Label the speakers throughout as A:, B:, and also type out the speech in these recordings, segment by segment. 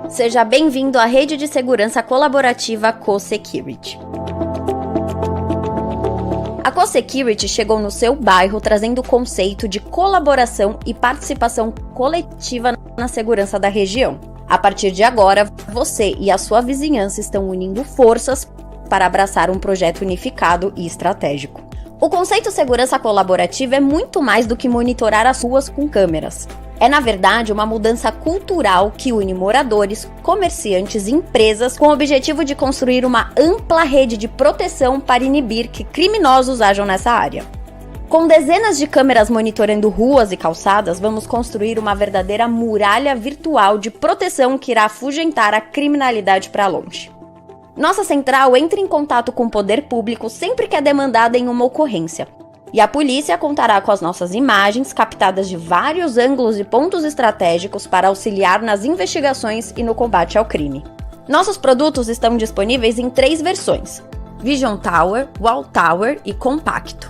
A: Seja bem-vindo à rede de segurança colaborativa Co-Security. A Co-Security chegou no seu bairro trazendo o conceito de colaboração e participação coletiva na segurança da região. A partir de agora, você e a sua vizinhança estão unindo forças para abraçar um projeto unificado e estratégico. O conceito segurança colaborativa é muito mais do que monitorar as ruas com câmeras. É, na verdade, uma mudança cultural que une moradores, comerciantes e empresas com o objetivo de construir uma ampla rede de proteção para inibir que criminosos ajam nessa área. Com dezenas de câmeras monitorando ruas e calçadas, vamos construir uma verdadeira muralha virtual de proteção que irá afugentar a criminalidade para longe. Nossa central entra em contato com o poder público sempre que é demandada em uma ocorrência. E a polícia contará com as nossas imagens, captadas de vários ângulos e pontos estratégicos para auxiliar nas investigações e no combate ao crime. Nossos produtos estão disponíveis em 3 versões: Vision Tower, Wall Tower e Compacto.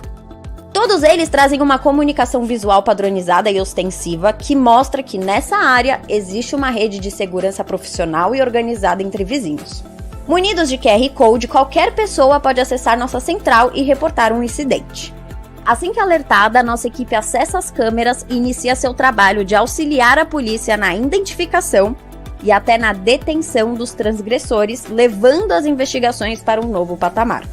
A: Todos eles trazem uma comunicação visual padronizada e ostensiva que mostra que nessa área existe uma rede de segurança profissional e organizada entre vizinhos. Munidos de QR Code, qualquer pessoa pode acessar nossa central e reportar um incidente. Assim que alertada, nossa equipe acessa as câmeras e inicia seu trabalho de auxiliar a polícia na identificação e até na detenção dos transgressores, levando as investigações para um novo patamar.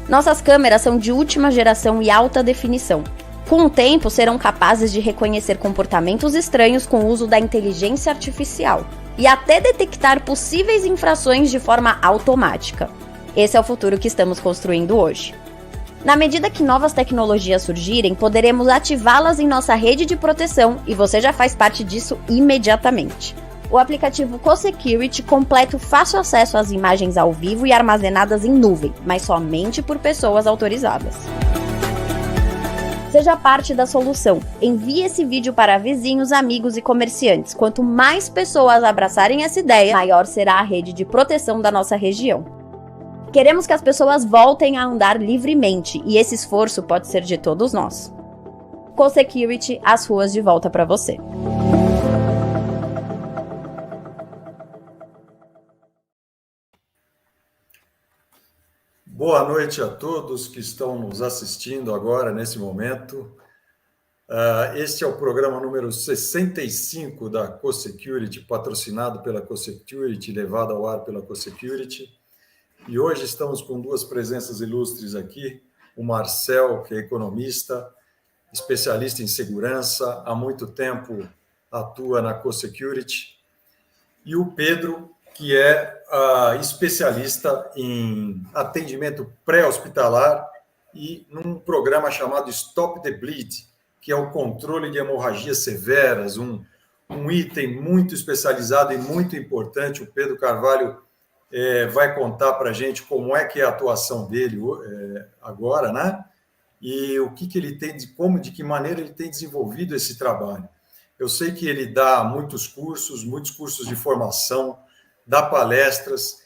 A: Nossas câmeras são de última geração e alta definição. Com o tempo, serão capazes de reconhecer comportamentos estranhos com o uso da inteligência artificial e até detectar possíveis infrações de forma automática. Esse é o futuro que estamos construindo hoje. Na medida que novas tecnologias surgirem, poderemos ativá-las em nossa rede de proteção e você já faz parte disso imediatamente. O aplicativo Co-Security completa o fácil acesso às imagens ao vivo e armazenadas em nuvem, mas somente por pessoas autorizadas. Seja parte da solução. Envie esse vídeo para vizinhos, amigos e comerciantes. Quanto mais pessoas abraçarem essa ideia, maior será a rede de proteção da nossa região. Queremos que as pessoas voltem a andar livremente e esse esforço pode ser de todos nós. Co-Security, as ruas de volta para você.
B: Boa noite a todos que estão nos assistindo agora, nesse momento. Este é o programa número 65 da Co-Security, patrocinado pela Co-Security, levado ao ar pela Co-Security. E hoje estamos com 2 presenças ilustres aqui, o Marcel, que é economista, especialista em segurança, há muito tempo atua na Co-Security, e o Pedro, que é especialista em atendimento pré-hospitalar e num programa chamado Stop the Bleed, que é o controle de hemorragias severas, um item muito especializado e muito importante. O Pedro Carvalho vai contar para a gente como é que é a atuação dele agora, né? E o que ele tem, de que maneira ele tem desenvolvido esse trabalho. Eu sei que ele dá muitos cursos de formação, dá palestras,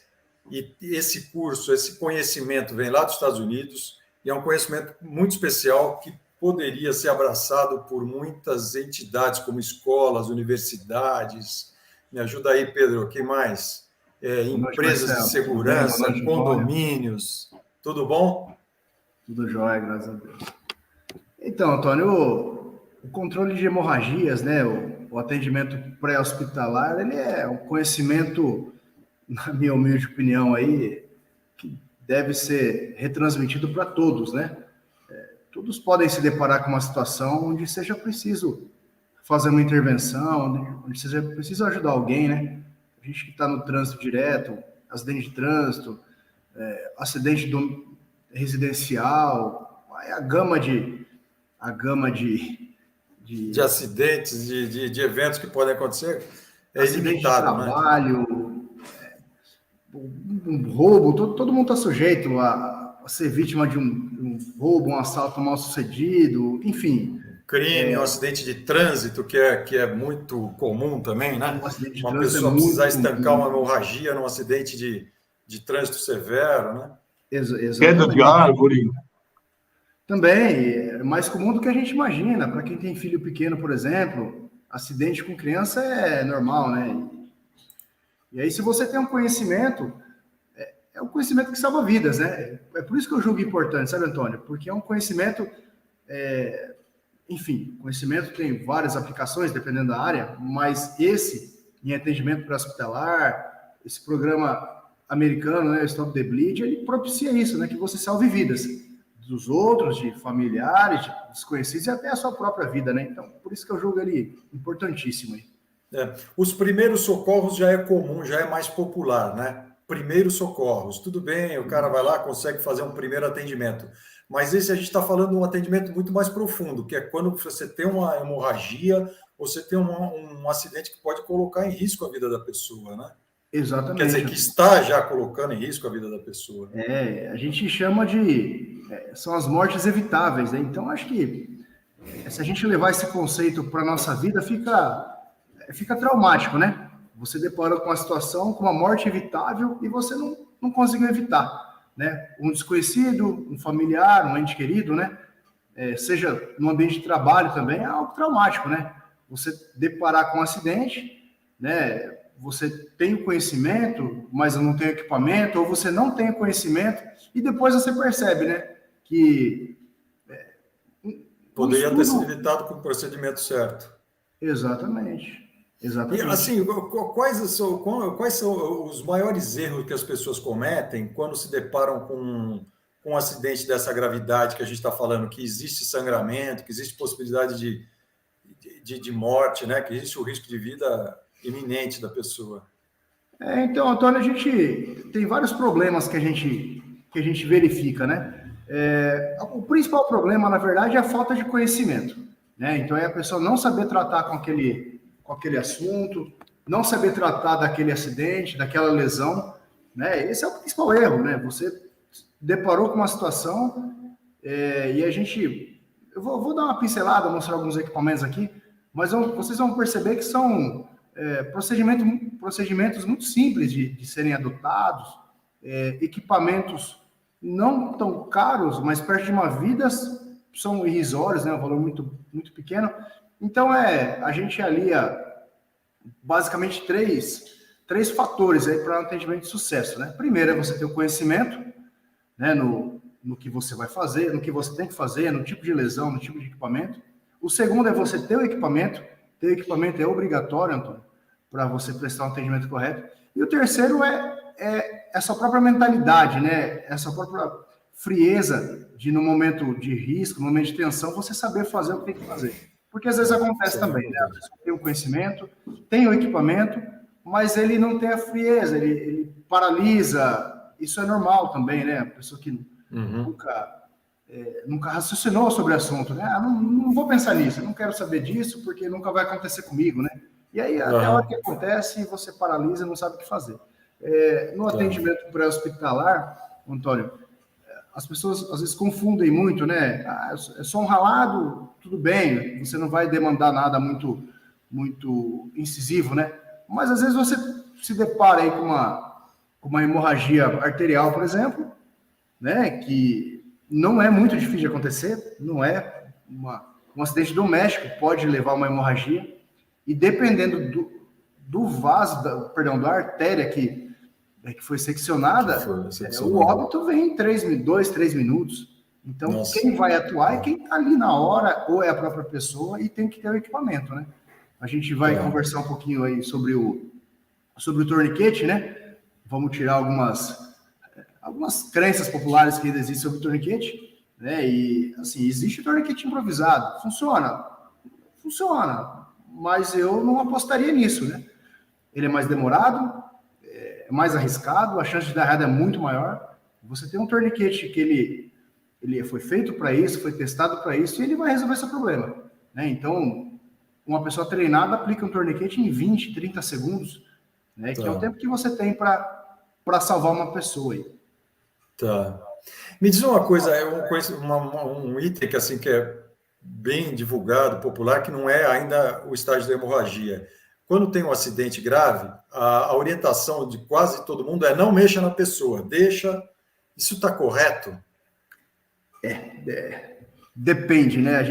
B: e esse conhecimento vem lá dos Estados Unidos, e é um conhecimento muito especial que poderia ser abraçado por muitas entidades, como escolas, universidades. Me ajuda aí, Pedro, quem mais? Empresas de segurança, condomínios. Tudo bom?
C: Tudo jóia, graças a Deus. Então, Antônio, o controle de hemorragias, né, o atendimento pré-hospitalar, ele é um conhecimento, na minha humilde opinião, aí, que deve ser retransmitido para todos, né? Todos podem se deparar com uma situação onde seja preciso fazer uma intervenção, onde seja preciso ajudar alguém, né? A gente que está no trânsito direto, acidente de trânsito, acidente residencial, a gama de
B: acidentes, de eventos que podem acontecer é
C: acidente
B: ilimitado,
C: de trabalho, né? Um roubo, todo mundo está sujeito a ser vítima de um roubo, um assalto mal sucedido, enfim.
B: Crime, um acidente de trânsito, que é muito comum também, né?
C: Um acidente de
B: uma
C: trânsito
B: pessoa
C: é muito
B: precisar estancar
C: comum.
B: uma hemorragia num acidente de trânsito severo, né?
D: Queda de árvore.
C: Também, é mais comum do que a gente imagina. Para quem tem filho pequeno, por exemplo, acidente com criança é normal, né? E aí, se você tem um conhecimento, é um conhecimento que salva vidas, né? É por isso que eu julgo importante, sabe, Antônio? Porque é um conhecimento, enfim, conhecimento tem várias aplicações, dependendo da área, mas esse, em atendimento pré-hospitalar, esse programa americano, né, Stop the Bleed, ele propicia isso, né, que você salve vidas dos outros, de familiares, de desconhecidos e até a sua própria vida, né? Então, por isso que eu julgo ele importantíssimo aí.
B: Os primeiros socorros já é comum, já é mais popular, né? Primeiros socorros, tudo bem, o cara vai lá, consegue fazer um primeiro atendimento. Mas esse a gente está falando de um atendimento muito mais profundo, que é quando você tem uma hemorragia, você tem um acidente que pode colocar em risco a vida da pessoa, né?
C: Exatamente.
B: Quer dizer, que está já colocando em risco a vida da pessoa.
C: A gente chama de... são as mortes evitáveis, né? Então, acho que se a gente levar esse conceito para a nossa vida, fica traumático, né? Você depara com uma situação, com uma morte evitável e você não conseguiu evitar, né? Um desconhecido, um familiar, um ente querido, né? Seja no ambiente de trabalho também, é algo traumático, né? Você deparar com um acidente, né? Você tem o conhecimento, mas não tem equipamento, ou você não tem o conhecimento, e depois você percebe, né? Que...
B: poderia ter sido evitado com o procedimento certo.
C: Exatamente. Exatamente.
B: E, assim, quais são os maiores erros que as pessoas cometem quando se deparam com um acidente dessa gravidade que a gente está falando, que existe sangramento, que existe possibilidade de morte, né? Que existe o risco de vida iminente da pessoa?
C: Então, Antônio, a gente tem vários problemas que a gente verifica, né? O principal problema, na verdade, é a falta de conhecimento, né? Então, é a pessoa não saber tratar com aquele assunto, não saber tratar daquele acidente, daquela lesão, né? Esse é o principal erro, né? Você deparou com uma situação e a gente... Eu vou dar uma pincelada, mostrar alguns equipamentos aqui, mas vocês vão perceber que são procedimentos muito simples de serem adotados, equipamentos não tão caros, mas perto de uma vida são irrisórios, né? Um valor muito, muito pequeno. Então, a gente alia basicamente três fatores aí para um atendimento de sucesso, né? Primeiro é você ter o conhecimento, né, no que você vai fazer, no que você tem que fazer, no tipo de lesão, no tipo de equipamento. O segundo é você ter o equipamento. Ter o equipamento é obrigatório, Antônio, para você prestar um atendimento correto. E o terceiro é essa própria mentalidade, né? Essa própria frieza de, no momento de risco, no momento de tensão, você saber fazer o que tem que fazer. Porque às vezes acontece também, né? A pessoa tem o conhecimento, tem o equipamento, mas ele não tem a frieza, ele paralisa. Isso é normal também, né? A pessoa que nunca raciocinou sobre o assunto, né? Não vou pensar nisso, eu não quero saber disso, porque nunca vai acontecer comigo, né? E aí, até a hora que acontece, você paralisa, não sabe o que fazer. No atendimento pré-hospitalar, Antônio, as pessoas às vezes confundem muito, né? É só um ralado, tudo bem, você não vai demandar nada muito, muito incisivo, né? Mas às vezes você se depara aí com uma hemorragia arterial, por exemplo, né? Que não é muito difícil de acontecer, não é um acidente doméstico, pode levar a uma hemorragia, e dependendo do vaso, da artéria que foi seccionada, o óbito vem em 2, 3 minutos. Então, nossa, quem vai atuar é quem está ali na hora, ou é a própria pessoa, e tem que ter o equipamento, né? A gente vai conversar um pouquinho aí sobre o torniquete, né? Vamos tirar algumas crenças populares que ainda existem sobre o torniquete, né? E, assim, existe o torniquete improvisado. Funciona, mas eu não apostaria nisso, né? Ele é mais demorado, é mais arriscado, a chance de dar errado é muito maior. Você tem um torniquete que ele foi feito para isso, foi testado para isso, e ele vai resolver seu problema, né? Então, uma pessoa treinada aplica um torniquete em 20, 30 segundos, né? Que é o tempo que você tem para salvar uma pessoa aí.
B: Tá. Me diz uma coisa, eu conheço um item que, assim, que é bem divulgado, popular, que não é ainda o estágio da hemorragia. Quando tem um acidente grave, a orientação de quase todo mundo é não mexa na pessoa, deixa. Isso está correto?
C: Depende, né?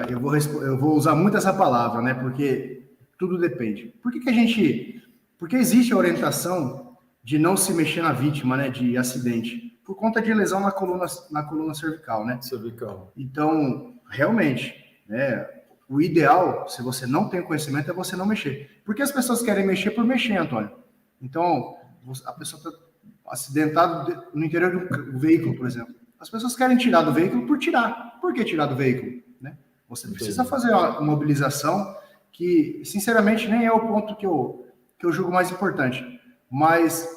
C: Eu vou usar muito essa palavra, né? Porque tudo depende. Por que a gente Porque existe a orientação de não se mexer na vítima, né, de acidente, por conta de lesão na coluna cervical, né?
B: Cervical.
C: Então, realmente, né, o ideal, se você não tem conhecimento, é você não mexer. Porque as pessoas querem mexer por mexer, Antônio. Então, a pessoa está acidentada no interior de um veículo, por exemplo. As pessoas querem tirar do veículo por tirar. Por que tirar do veículo? Né? Você precisa fazer uma mobilização que, sinceramente, nem é o ponto que eu julgo mais importante. Mas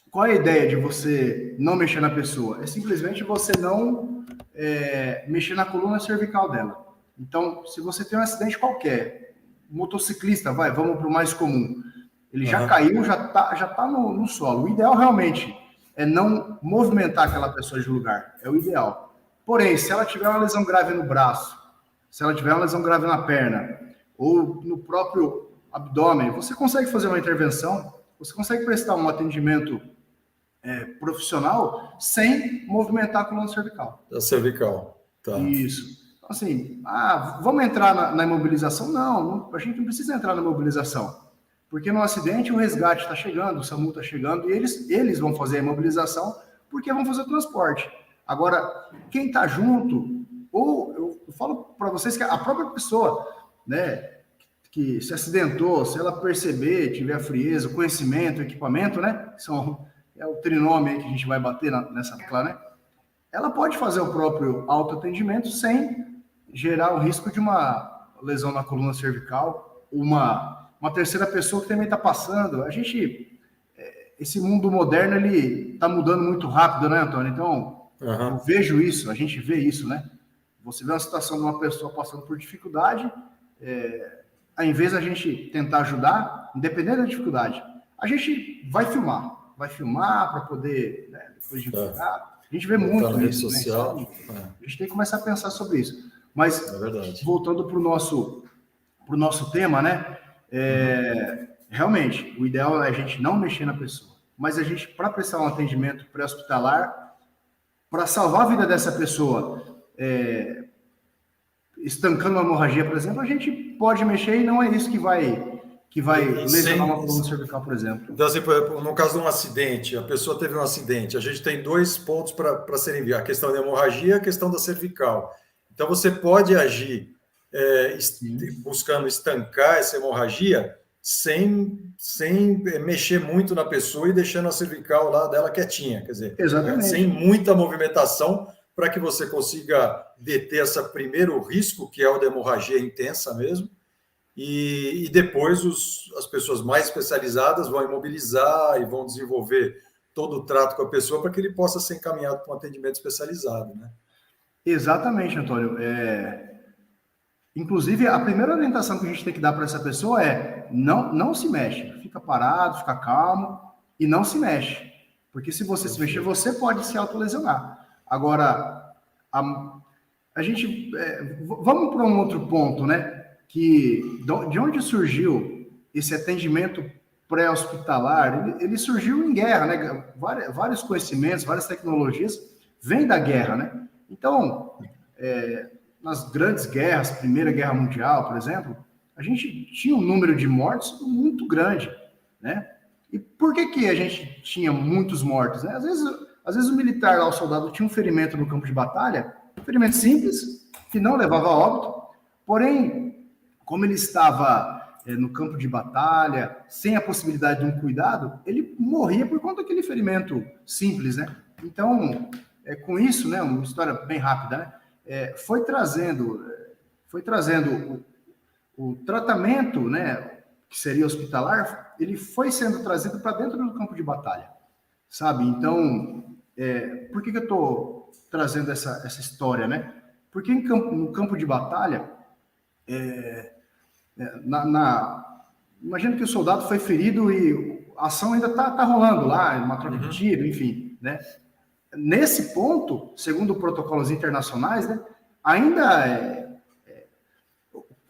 C: qual é a ideia de você não mexer na pessoa? É simplesmente você não mexer na coluna cervical dela. Então, se você tem um acidente qualquer, motociclista, vamos para o mais comum, ele já caiu, já tá no solo. O ideal realmente é não movimentar aquela pessoa de lugar. É o ideal. Porém, se ela tiver uma lesão grave no braço, se ela tiver uma lesão grave na perna, ou no próprio abdômen, você consegue fazer uma intervenção, você consegue prestar um atendimento profissional sem movimentar a coluna cervical.
B: A cervical, tá.
C: Isso. Assim, vamos entrar na imobilização? Não, a gente não precisa entrar na imobilização. Porque no acidente o resgate está chegando, o SAMU está chegando, e eles vão fazer a imobilização porque vão fazer o transporte. Agora, quem está junto, ou eu falo para vocês que a própria pessoa, né, que se acidentou, se ela perceber, tiver a frieza, o conhecimento, o equipamento, né, é o trinome aí que a gente vai bater nessa tecla, né, ela pode fazer o próprio autoatendimento sem gerar o risco de uma lesão na coluna cervical, uma terceira pessoa que também está passando. Esse mundo moderno, ele está mudando muito rápido, né, Antônio? Então, eu vejo isso, a gente vê isso, né? Você vê uma situação de uma pessoa passando por dificuldade, ao invés da gente tentar ajudar, independente da dificuldade, a gente vai filmar para poder, né, depois divulgar. A gente vê muito
B: na rede
C: isso,
B: social.
C: Né? A gente tem que começar a pensar sobre isso. Mas, voltando para o nosso tema, né? Realmente, o ideal é a gente não mexer na pessoa. Mas a gente, para prestar um atendimento pré-hospitalar, para salvar a vida dessa pessoa, estancando uma hemorragia, por exemplo, a gente pode mexer e não é isso que vai lesionar uma coluna cervical, por exemplo.
B: Então, assim, por exemplo, no caso de um acidente, a pessoa teve um acidente, a gente tem 2 pontos para serem enviados, a questão da hemorragia e a questão da cervical. Então, você pode agir buscando estancar essa hemorragia sem mexer muito na pessoa e deixando a cervical lá dela quietinha, quer dizer, sem muita movimentação, para que você consiga deter esse primeiro risco, que é o da hemorragia intensa mesmo, e depois as pessoas mais especializadas vão imobilizar e vão desenvolver todo o trato com a pessoa para que ele possa ser encaminhado para um atendimento especializado, né?
C: Exatamente, Antônio. Inclusive, a primeira orientação que a gente tem que dar para essa pessoa é não se mexe, fica parado, fica calmo e não se mexe. Porque se você se mexer, você pode se autolesionar. Agora, a gente... vamos para um outro ponto, né? Que de onde surgiu esse atendimento pré-hospitalar? Ele surgiu em guerra, né? Vários conhecimentos, várias tecnologias vêm da guerra, né? Então, nas grandes guerras, Primeira Guerra Mundial, por exemplo, a gente tinha um número de mortes muito grande, né? E por que a gente tinha muitos mortos, né? Às vezes o militar lá, o soldado, tinha um ferimento no campo de batalha, um ferimento simples, que não levava a óbito, porém, como ele estava no campo de batalha, sem a possibilidade de um cuidado, ele morria por conta daquele ferimento simples, né? Então, com isso, né, uma história bem rápida, né, foi trazendo o tratamento, né, que seria hospitalar, ele foi sendo trazido para dentro do campo de batalha, sabe? Então, por que eu estou trazendo essa história, né? Porque no campo de batalha, imagina que o soldado foi ferido e a ação ainda está rolando lá, uma troca de tiro, enfim, né? Nesse ponto, segundo protocolos internacionais, né, ainda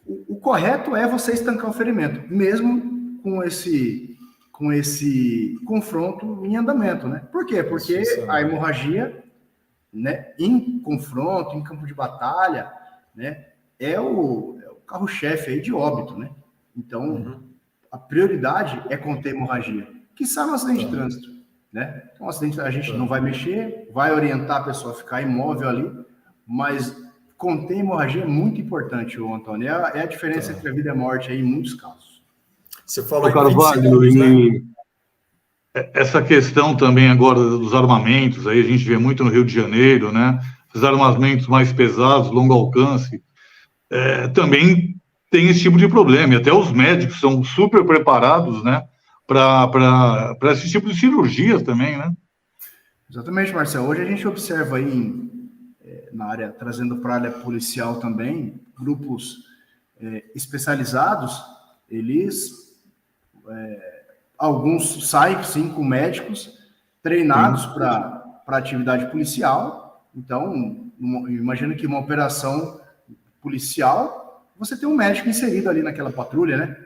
C: o correto é você estancar o ferimento, mesmo com esse confronto em andamento, né? Por quê? Porque a hemorragia, né, em confronto, em campo de batalha, né, é o carro-chefe aí de óbito, né? Então, a prioridade é conter hemorragia, que sai no acidente de trânsito, né? Então, acidente a gente não vai mexer, vai orientar a pessoa a ficar imóvel ali, mas conter hemorragia é muito importante, Antônio. É a diferença entre a vida e a morte aí, em muitos casos.
B: Você falou em
D: Carvalho,
B: 20 segundos, né?
D: Essa questão também agora dos armamentos, aí a gente vê muito no Rio de Janeiro, né? Os armamentos mais pesados, longo alcance, também tem esse tipo de problema. E até os médicos são super preparados, né? Para esse tipo de cirurgias também, né?
C: Exatamente, Marcelo. Hoje a gente observa aí na área, trazendo para a área policial também, grupos especializados, alguns saem, sim, com médicos treinados para atividade policial. Então, imagino que uma operação policial, você tem um médico inserido ali naquela patrulha, né?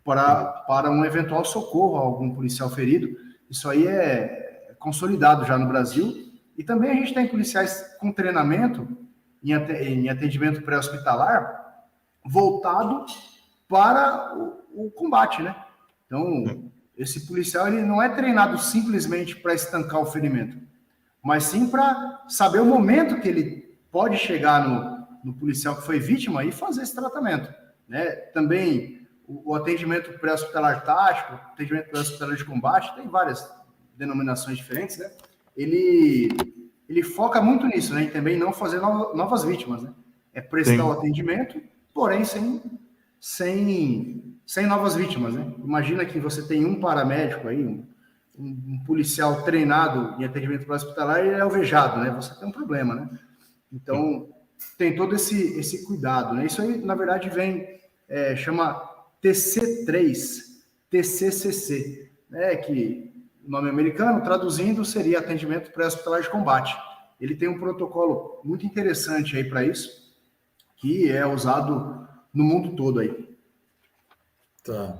C: Para um eventual socorro a algum policial ferido. Isso aí é consolidado já no Brasil. E também a gente tem policiais com treinamento em atendimento pré-hospitalar voltado para o combate, né? Então, esse policial ele não é treinado simplesmente para estancar o ferimento, mas sim para saber o momento que ele pode chegar no policial que foi vítima e fazer esse tratamento, né? Também o atendimento pré-hospitalar tático, atendimento pré-hospitalar de combate, tem várias denominações diferentes, né? Ele foca muito nisso, né? E também não fazer novas vítimas, né? É prestar o atendimento, porém sem novas vítimas, né? Imagina que você tem um paramédico aí, um policial treinado em atendimento pré-hospitalar e ele é alvejado, né? Você tem um problema, né? Então, tem todo esse cuidado, né? Isso aí, na verdade, chama TC3, TCCC, né? Que o nome americano, traduzindo, seria atendimento pré-hospitalar de combate. Ele tem um protocolo muito interessante aí para isso, que é usado no mundo todo aí.
B: Tá.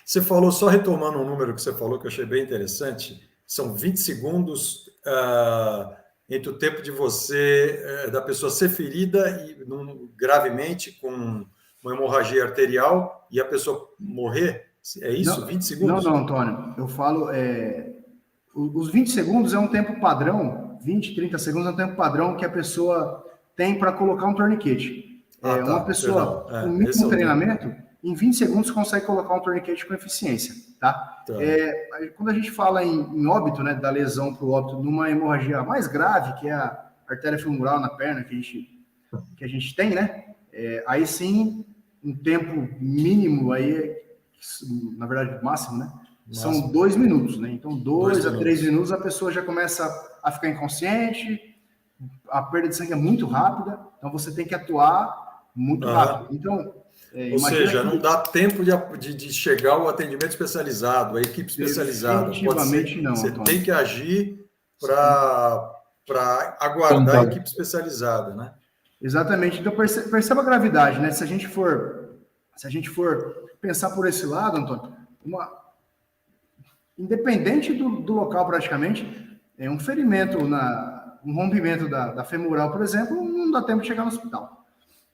B: Você falou, só retomando um número que você falou, que eu achei bem interessante, são 20 segundos entre o tempo de da pessoa ser ferida gravemente com uma hemorragia arterial e a pessoa morrer. É isso?
C: Não,
B: 20 segundos?
C: Não, Antônio. Eu falo... os 20 segundos é um tempo padrão, 20, 30 segundos é um tempo padrão que a pessoa tem para colocar um torniquete. Uma pessoa com o mínimo treinamento, em 20 segundos consegue colocar um torniquete com eficiência, tá? Quando a gente fala em óbito, né, da lesão para o óbito, numa hemorragia mais grave, que é a artéria femoral na perna que a gente tem, né? Aí sim, um tempo mínimo aí, na verdade, máximo, né? São 2 minutos, né? Então, 2 a 3 minutos a pessoa já começa a ficar inconsciente, a perda de sangue é muito rápida, então você tem que atuar muito rápido. Então,
B: ou seja, não dá tempo de chegar ao atendimento especializado, a equipe especializada.
C: Definitivamente não,
B: você
C: Antônio.
B: tem que agir para aguardar a equipe especializada, né?
C: Exatamente. Então, perceba a gravidade, né? Se a gente for pensar por esse lado, Antônio, independente do local praticamente, um ferimento, um rompimento da femoral, por exemplo, não dá tempo de chegar no hospital,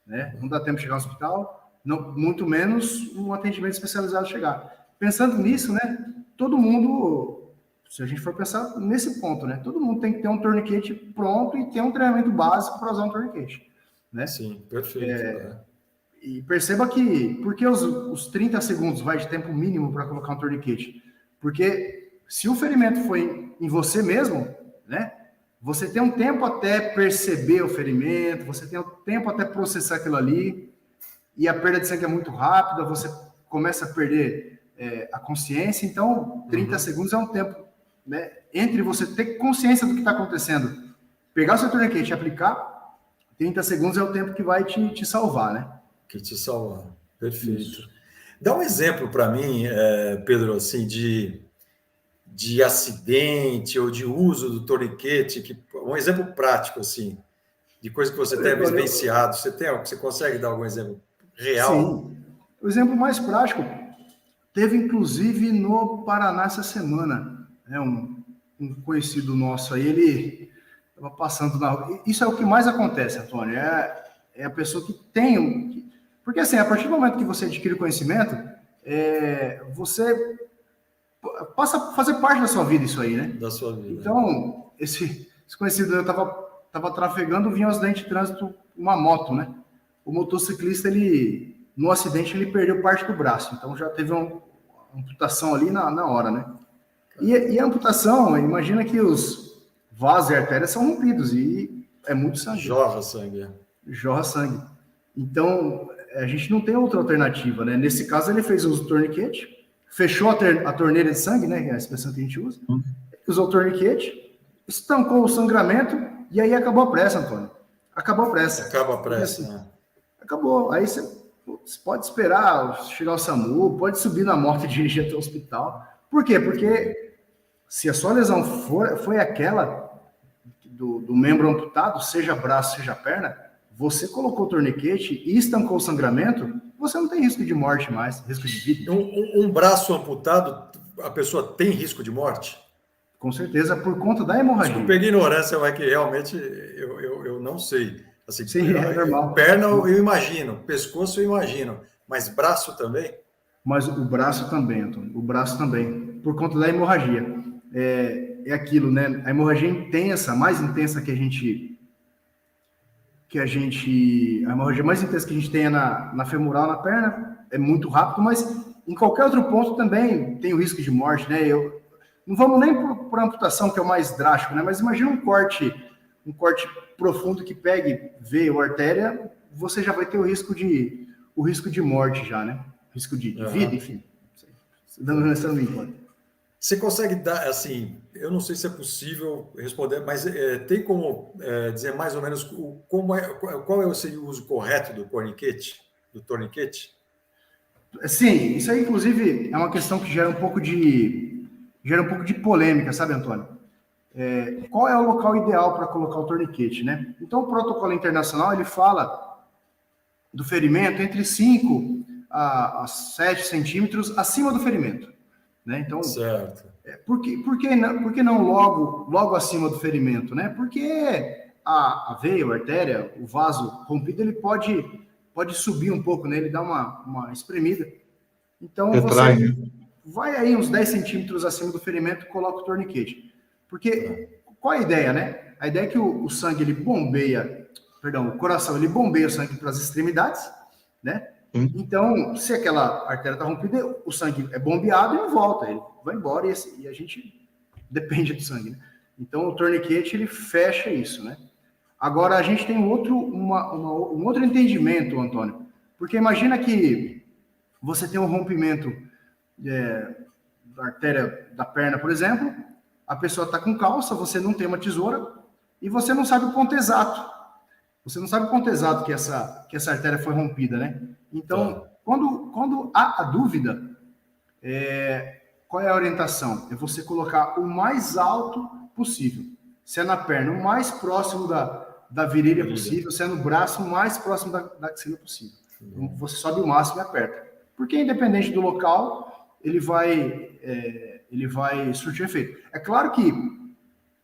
C: né? Não dá tempo de chegar no hospital, muito menos um atendimento especializado chegar. Pensando nisso, né? Todo mundo, se a gente for pensar nesse ponto, né? Todo mundo tem que ter um torniquete pronto e ter um treinamento básico para usar um torniquete, né?
B: Sim, perfeito.
C: E perceba que, por que os 30 segundos vai de tempo mínimo para colocar um torniquete? Porque se o ferimento foi em você mesmo, né? Você tem um tempo até perceber o ferimento, você tem um tempo até processar aquilo ali, e a perda de sangue é muito rápida, você começa a perder a consciência, então 30 segundos é um tempo, né? Entre você ter consciência do que está acontecendo, pegar o seu torniquete e aplicar, 30 segundos é o tempo que vai te salvar, né?
B: Que te salvar, perfeito. Isso. Dá um exemplo para mim, Pedro, assim, de acidente ou de uso do torniquete, um exemplo prático, assim, de coisa que você tenha vivenciado. Você consegue dar algum exemplo real?
C: Sim. O exemplo mais prático teve, inclusive, no Paraná essa semana. Né? Um conhecido nosso aí, ele estava passando na rua. Isso é o que mais acontece, Antônio. É a pessoa que tem... Porque, assim, a partir do momento que você adquire conhecimento, você passa a fazer parte da sua vida isso aí, né?
B: Da sua vida.
C: Então, esse conhecido, eu tava trafegando, vinha um acidente de trânsito, uma moto, né? O motociclista, no acidente, ele perdeu parte do braço. Então, já teve uma amputação ali na hora, né? E a amputação, imagina que os vasos e artérias são rompidos e é muito sangue.
B: Jorra sangue.
C: Jorra sangue. Então, a gente não tem outra alternativa, né? Nesse caso, ele fez uso do torniquete, fechou a torneira de sangue, né? Que é a expressão que a gente usa. Usou o torniquete, estancou o sangramento e aí acabou a pressa, Antônio. Acabou a pressa.
B: Acaba a pressa,
C: assim,
B: né?
C: Acabou. Aí você pode esperar chegar ao SAMU, pode subir na moto e dirigir até o hospital. Por quê? Porque se a sua lesão foi aquela do membro amputado, seja braço, seja perna, você colocou o torniquete e estancou o sangramento, você não tem risco de morte mais, risco de vida.
B: Um braço amputado, a pessoa tem risco de morte?
C: Com certeza, por conta da hemorragia.
B: Desculpa a ignorância, mas que realmente eu não sei. Assim,
C: sim, é normal.
B: Perna eu imagino, pescoço eu imagino, mas braço também?
C: Mas o braço também, Antônio, o braço também, por conta da hemorragia. É aquilo, né? A hemorragia intensa, mais intensa que a hemorragia mais intensa que a gente tem na femoral, na perna, é muito rápido, mas em qualquer outro ponto também tem o risco de morte, né? Não vamos nem por amputação, que é o mais drástico, né? Mas imagina um corte profundo que pegue veia ou artéria, você já vai ter o risco de morte já, né? Risco de vida, enfim. Não me importa.
B: Você consegue dar, assim, eu não sei se é possível responder, mas tem como dizer mais ou menos qual seria o uso correto do torniquete?
C: Sim, isso aí, inclusive, é uma questão que gera um pouco de polêmica, sabe, Antônio? Qual é o local ideal para colocar o torniquete, né? Então, o protocolo internacional, ele fala do ferimento entre 5 a 7 centímetros acima do ferimento. Né? Então,
B: certo.
C: Por que não logo acima do ferimento? Né? Porque a veia, a artéria, o vaso rompido, ele pode subir um pouco, né? Ele dá uma espremida. Então, você vai aí uns 10 centímetros acima do ferimento e coloca o torniquete. Porque qual é a ideia, né? A ideia é que o sangue, o coração, ele bombeia o sangue para as extremidades, né? Então, se aquela artéria está rompida, o sangue é bombeado e não volta, ele vai embora e a gente depende do sangue, né? Então, o torniquete, ele fecha isso, né? Agora, a gente tem um outro entendimento, Antônio, porque imagina que você tem um rompimento da artéria da perna, por exemplo, a pessoa está com calça, você não tem uma tesoura e você não sabe o ponto exato. Você não sabe o ponto exato que essa artéria foi rompida, né? Então, quando há a dúvida, qual é a orientação? É você colocar o mais alto possível. Se é na perna, o mais próximo da virilha possível. Se é no braço, o mais próximo da axila possível. Então, você sobe o máximo e aperta. Porque, independente do local, ele vai surtir efeito. É claro que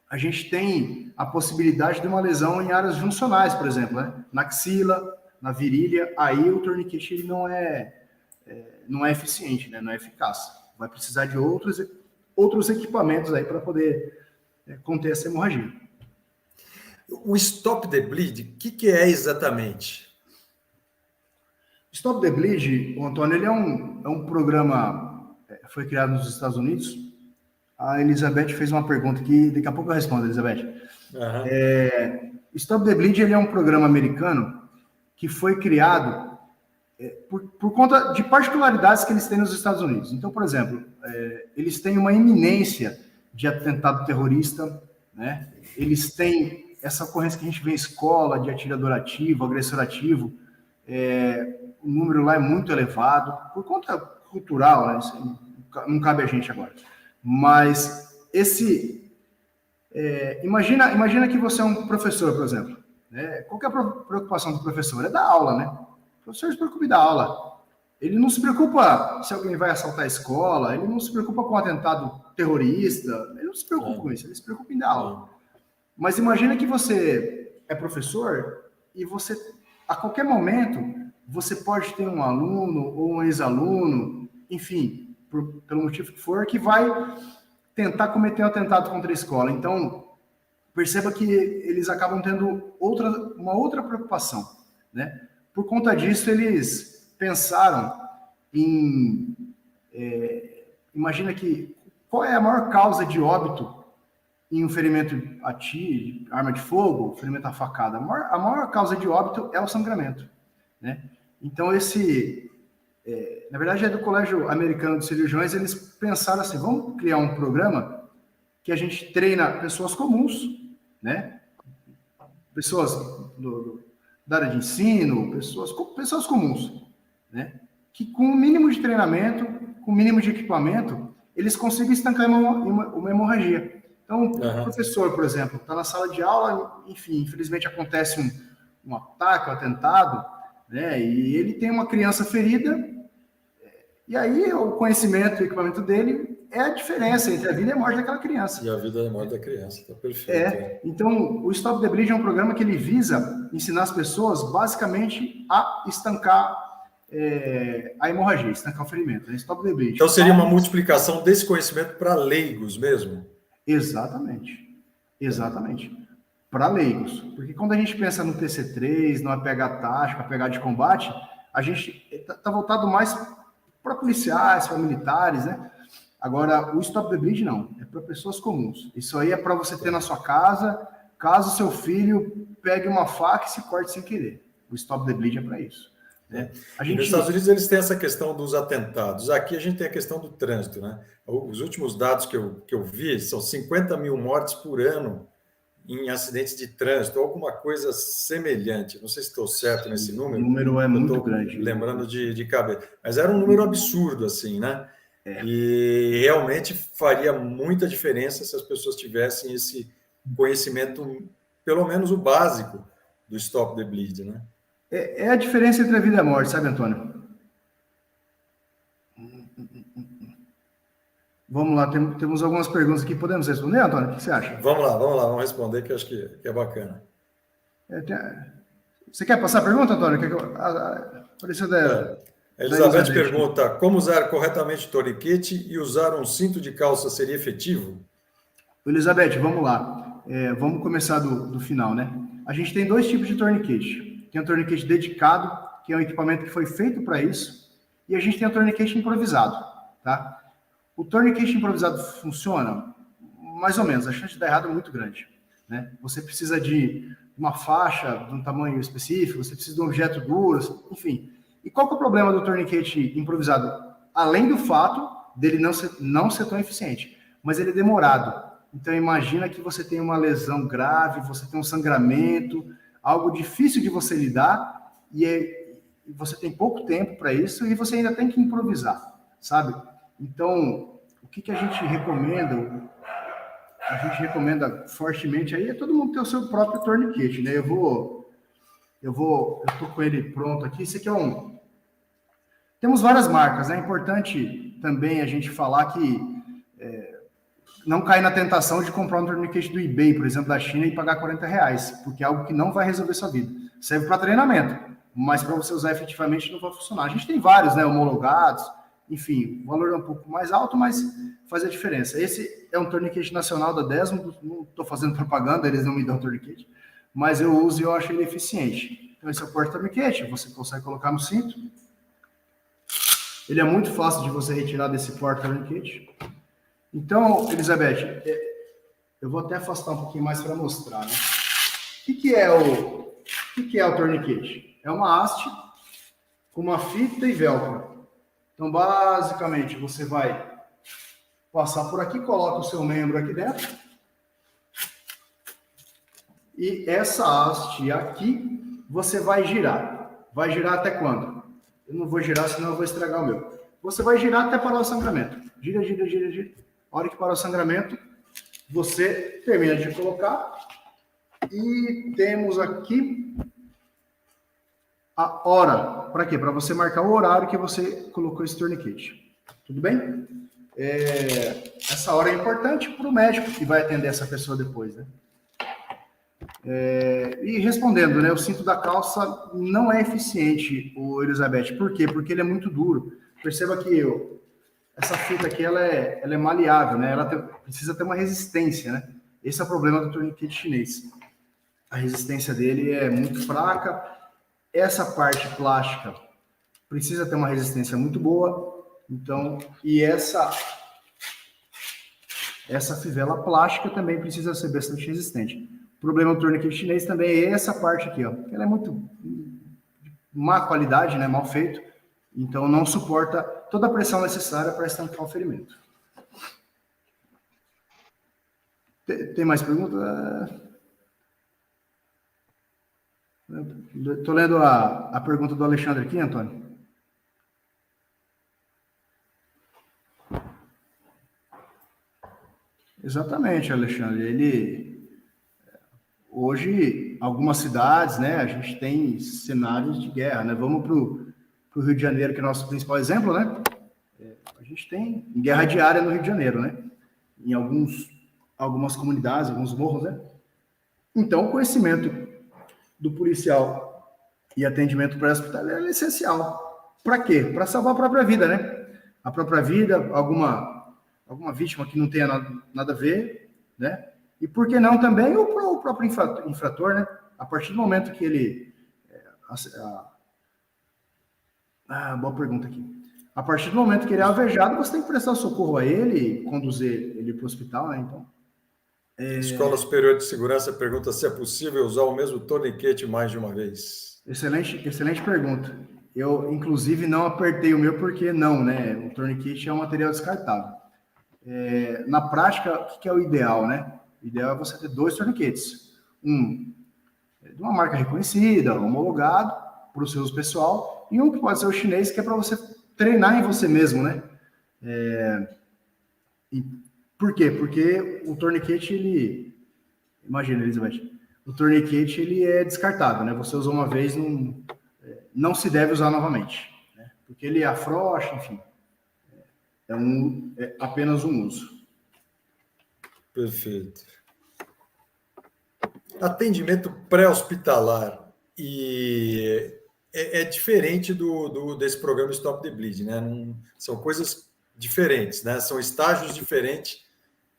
C: a gente tem a possibilidade de uma lesão em áreas juncionais, por exemplo, né? Na axila, na virilha, aí o torniquete ele não é eficiente, né? Não é eficaz. Vai precisar de outros equipamentos aí para poder conter essa hemorragia.
B: O Stop the Bleed, o que é exatamente?
C: Stop the Bleed, Antônio, ele é um programa, foi criado nos Estados Unidos. A Elizabeth fez uma pergunta que daqui a pouco eu respondo, Elizabeth. Stop the Bleed, ele é um programa americano que foi criado por conta de particularidades que eles têm nos Estados Unidos. Então, por exemplo, eles têm uma iminência de atentado terrorista, né? Eles têm essa ocorrência que a gente vê em escola, de atirador ativo, agressor ativo, o número lá é muito elevado, por conta cultural, né? Isso não cabe a gente agora. Mas imagina que você é um professor, por exemplo. Né? Qual que é a preocupação do professor? É dar aula, né? O professor se preocupa em dar aula. Ele não se preocupa se alguém vai assaltar a escola, ele não se preocupa com um atentado terrorista, ele não se preocupa com isso, ele se preocupa em dar aula. Mas imagina que você é professor e você, a qualquer momento, você pode ter um aluno ou um ex-aluno enfim, pelo motivo que for, que vai tentar cometer um atentado contra a escola. Então, perceba que eles acabam tendo uma outra preocupação, né? Por conta disso, eles pensaram em... imagina que qual é a maior causa de óbito em um ferimento a tiro, arma de fogo, ferimento a facada? A maior causa de óbito é o sangramento, né? Então, na verdade, é do Colégio Americano de Cirurgiões, eles pensaram assim, vamos criar um programa que a gente treina pessoas comuns, né? Pessoas da área de ensino, pessoas comuns, né? Que com o mínimo de treinamento, com o mínimo de equipamento, eles conseguem estancar uma hemorragia. Então, o professor, por exemplo, está na sala de aula, enfim, infelizmente acontece um ataque, um atentado, né? E ele tem uma criança ferida, e aí o conhecimento e o equipamento dele é a diferença entre a vida e a morte daquela criança.
B: E a vida e a morte da criança, está perfeito.
C: Então, o Stop the Bleed é um programa que ele visa ensinar as pessoas, basicamente, a estancar a hemorragia, estancar o ferimento, né? Stop the Bleed.
B: Então, seria uma multiplicação desse conhecimento para leigos mesmo?
C: Exatamente. Para leigos. Porque quando a gente pensa no TC3, no APH tático, APH de combate, a gente está voltado mais para policiais, para militares, né? Agora, o Stop the Bleed não, é para pessoas comuns. Isso aí é para você ter na sua casa, caso seu filho pegue uma faca e se corte sem querer. O Stop the Bleed é para isso. Né?
B: Nos Estados Unidos eles têm essa questão dos atentados. Aqui a gente tem a questão do trânsito, né? Os últimos dados que eu vi são 50 mil mortes por ano em acidentes de trânsito, ou alguma coisa semelhante. Não sei se estou certo nesse número.
C: O número é muito grande.
B: Lembrando de cabeça. Mas era um número absurdo, assim, né? E realmente faria muita diferença se as pessoas tivessem esse conhecimento, pelo menos o básico, do Stop the Bleed, né?
C: É a diferença entre a vida e a morte, sabe, Antônio? Vamos lá, temos algumas perguntas aqui. Podemos responder, Antônio? O que você acha?
B: Vamos lá, vamos responder, que eu acho que é bacana.
C: Você quer passar a pergunta, Antônio?
B: A Elizabeth pergunta, como usar corretamente o torniquete e usar um cinto de calça seria efetivo?
C: Elizabeth, vamos lá. Vamos começar do final, né? A gente tem dois tipos de torniquete. Tem um torniquete dedicado, que é um equipamento que foi feito para isso, e a gente tem o torniquete improvisado, tá? O torniquete improvisado funciona mais ou menos, a chance de dar errado é muito grande, né? Você precisa de uma faixa de um tamanho específico, você precisa de um objeto duro, enfim. E qual que é o problema do torniquete improvisado? Além do fato dele não ser tão eficiente, mas ele é demorado. Então, imagina que você tem uma lesão grave, você tem um sangramento, algo difícil de você lidar, e você tem pouco tempo para isso, e você ainda tem que improvisar, sabe? Então, o que a gente recomenda? A gente recomenda fortemente aí é todo mundo ter o seu próprio torniquete, né? Eu tô com ele pronto aqui. Esse aqui é Temos várias marcas, né? É importante também a gente falar que não cair na tentação de comprar um torniquete do eBay, por exemplo, da China, e pagar R$40, porque é algo que não vai resolver sua vida. Serve para treinamento, mas para você usar efetivamente não vai funcionar. A gente tem vários, né, homologados, enfim, o valor é um pouco mais alto, mas faz a diferença. Esse é um torniquete nacional da Desmond, não estou fazendo propaganda, eles não me dão torniquete, mas eu uso e eu acho ele eficiente. Então esse é o porta-torniquete, você consegue colocar no cinto. Ele é muito fácil de você retirar desse porta-torniquete. Então, Elizabeth, eu vou até afastar um pouquinho mais para mostrar, né? O que é o torniquete? É uma haste com uma fita e velcro. Então, basicamente, você vai passar por aqui, coloca o seu membro aqui dentro. E essa haste aqui, você vai girar. Vai girar até quando? Eu não vou girar, senão eu vou estragar o meu. Você vai girar até parar o sangramento. Gira, gira, gira, gira. A hora que parar o sangramento, você termina de colocar. E temos aqui a hora. Para quê? Para você marcar o horário que você colocou esse torniquete. Tudo bem? Essa hora é importante para o médico que vai atender essa pessoa depois, né? E respondendo, né? O cinto da calça não é eficiente, Elizabeth. Por quê? Porque ele é muito duro. perceba que essa fita aqui, ela é maleável, né? Ela precisa ter uma resistência, né? Esse é o problema do torniquete chinês. A resistência dele é muito fraca. Essa parte plástica precisa ter uma resistência muito boa. Então, e essa fivela plástica também precisa ser bastante resistente. O problema do torniquete chinês também é essa parte aqui, ó. Ela é muito má qualidade, né? Mal feito. Então, não suporta toda a pressão necessária para estancar o ferimento. Tem mais perguntas? Estou lendo a pergunta do Alexandre aqui, Antônio. Exatamente, Alexandre. Hoje, algumas cidades, né, a gente tem cenários de guerra, né? Vamos para o Rio de Janeiro, que é o nosso principal exemplo, né? A gente tem guerra diária no Rio de Janeiro, né? Em algumas comunidades, alguns morros, né? Então, o conhecimento do policial e atendimento pré-hospitalar é essencial. Para quê? Para salvar a própria vida, né? A própria vida, alguma vítima que não tenha nada a ver, né? E por que não também o próprio infrator, né? A partir do momento que ele... boa pergunta aqui. A partir do momento que ele é alvejado, você tem que prestar socorro a ele e conduzir ele para o hospital, né? Então...
B: Escola Superior de Segurança pergunta se é possível usar o mesmo torniquete mais de uma vez.
C: Excelente pergunta. Eu, inclusive, não apertei o meu porque não, né? O torniquete é um material descartável. Na prática, o que é o ideal, né? O ideal é você ter 2 torniquetes. Um de uma marca reconhecida, homologado, para o seu uso pessoal, e um que pode ser o chinês, que é para você treinar em você mesmo, né? Por quê? Porque o torniquete, imagina, Elizabeth, o torniquete, ele é descartável, né? Você usou uma vez, não se deve usar novamente, né? Porque ele afrouxa, enfim. É apenas um uso.
B: Perfeito. Atendimento pré-hospitalar é diferente desse programa Stop the Bleed, né? São coisas diferentes, né? São estágios diferentes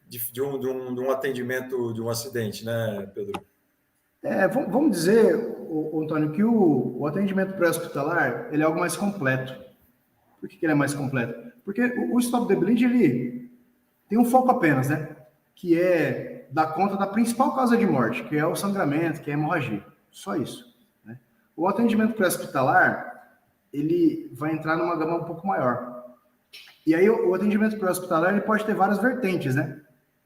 B: de um atendimento de um acidente, né, Pedro?
C: Vamos dizer, Antônio, que o atendimento pré-hospitalar ele é algo mais completo. Por que ele é mais completo? Porque o Stop the Bleed ele tem um foco apenas, né? Que é dar conta da principal causa de morte, que é o sangramento, que é a hemorragia. Só isso, né? O atendimento pré-hospitalar ele vai entrar numa gama um pouco maior. E aí o atendimento pré-hospitalar ele pode ter várias vertentes, né?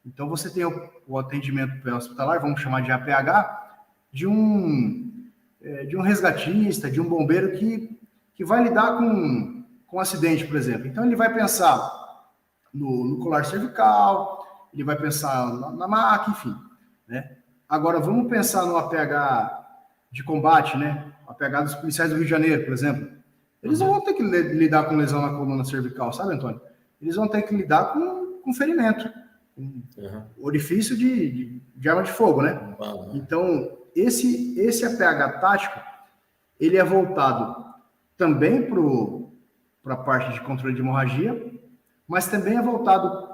C: Então você tem o atendimento pré-hospitalar, vamos chamar de APH, de um resgatista, de um bombeiro que vai lidar com um acidente, por exemplo. Então ele vai pensar no colar cervical, ele vai pensar na maca, enfim, né? Agora vamos pensar no APH de combate, né? O APH dos policiais do Rio de Janeiro, por exemplo. Eles não vão ter que lidar com lesão na coluna cervical, sabe, Antônio? Eles vão ter que lidar com ferimento, com orifício de arma de fogo, né? Então, esse APH tático, ele é voltado também para a parte de controle de hemorragia, mas também é voltado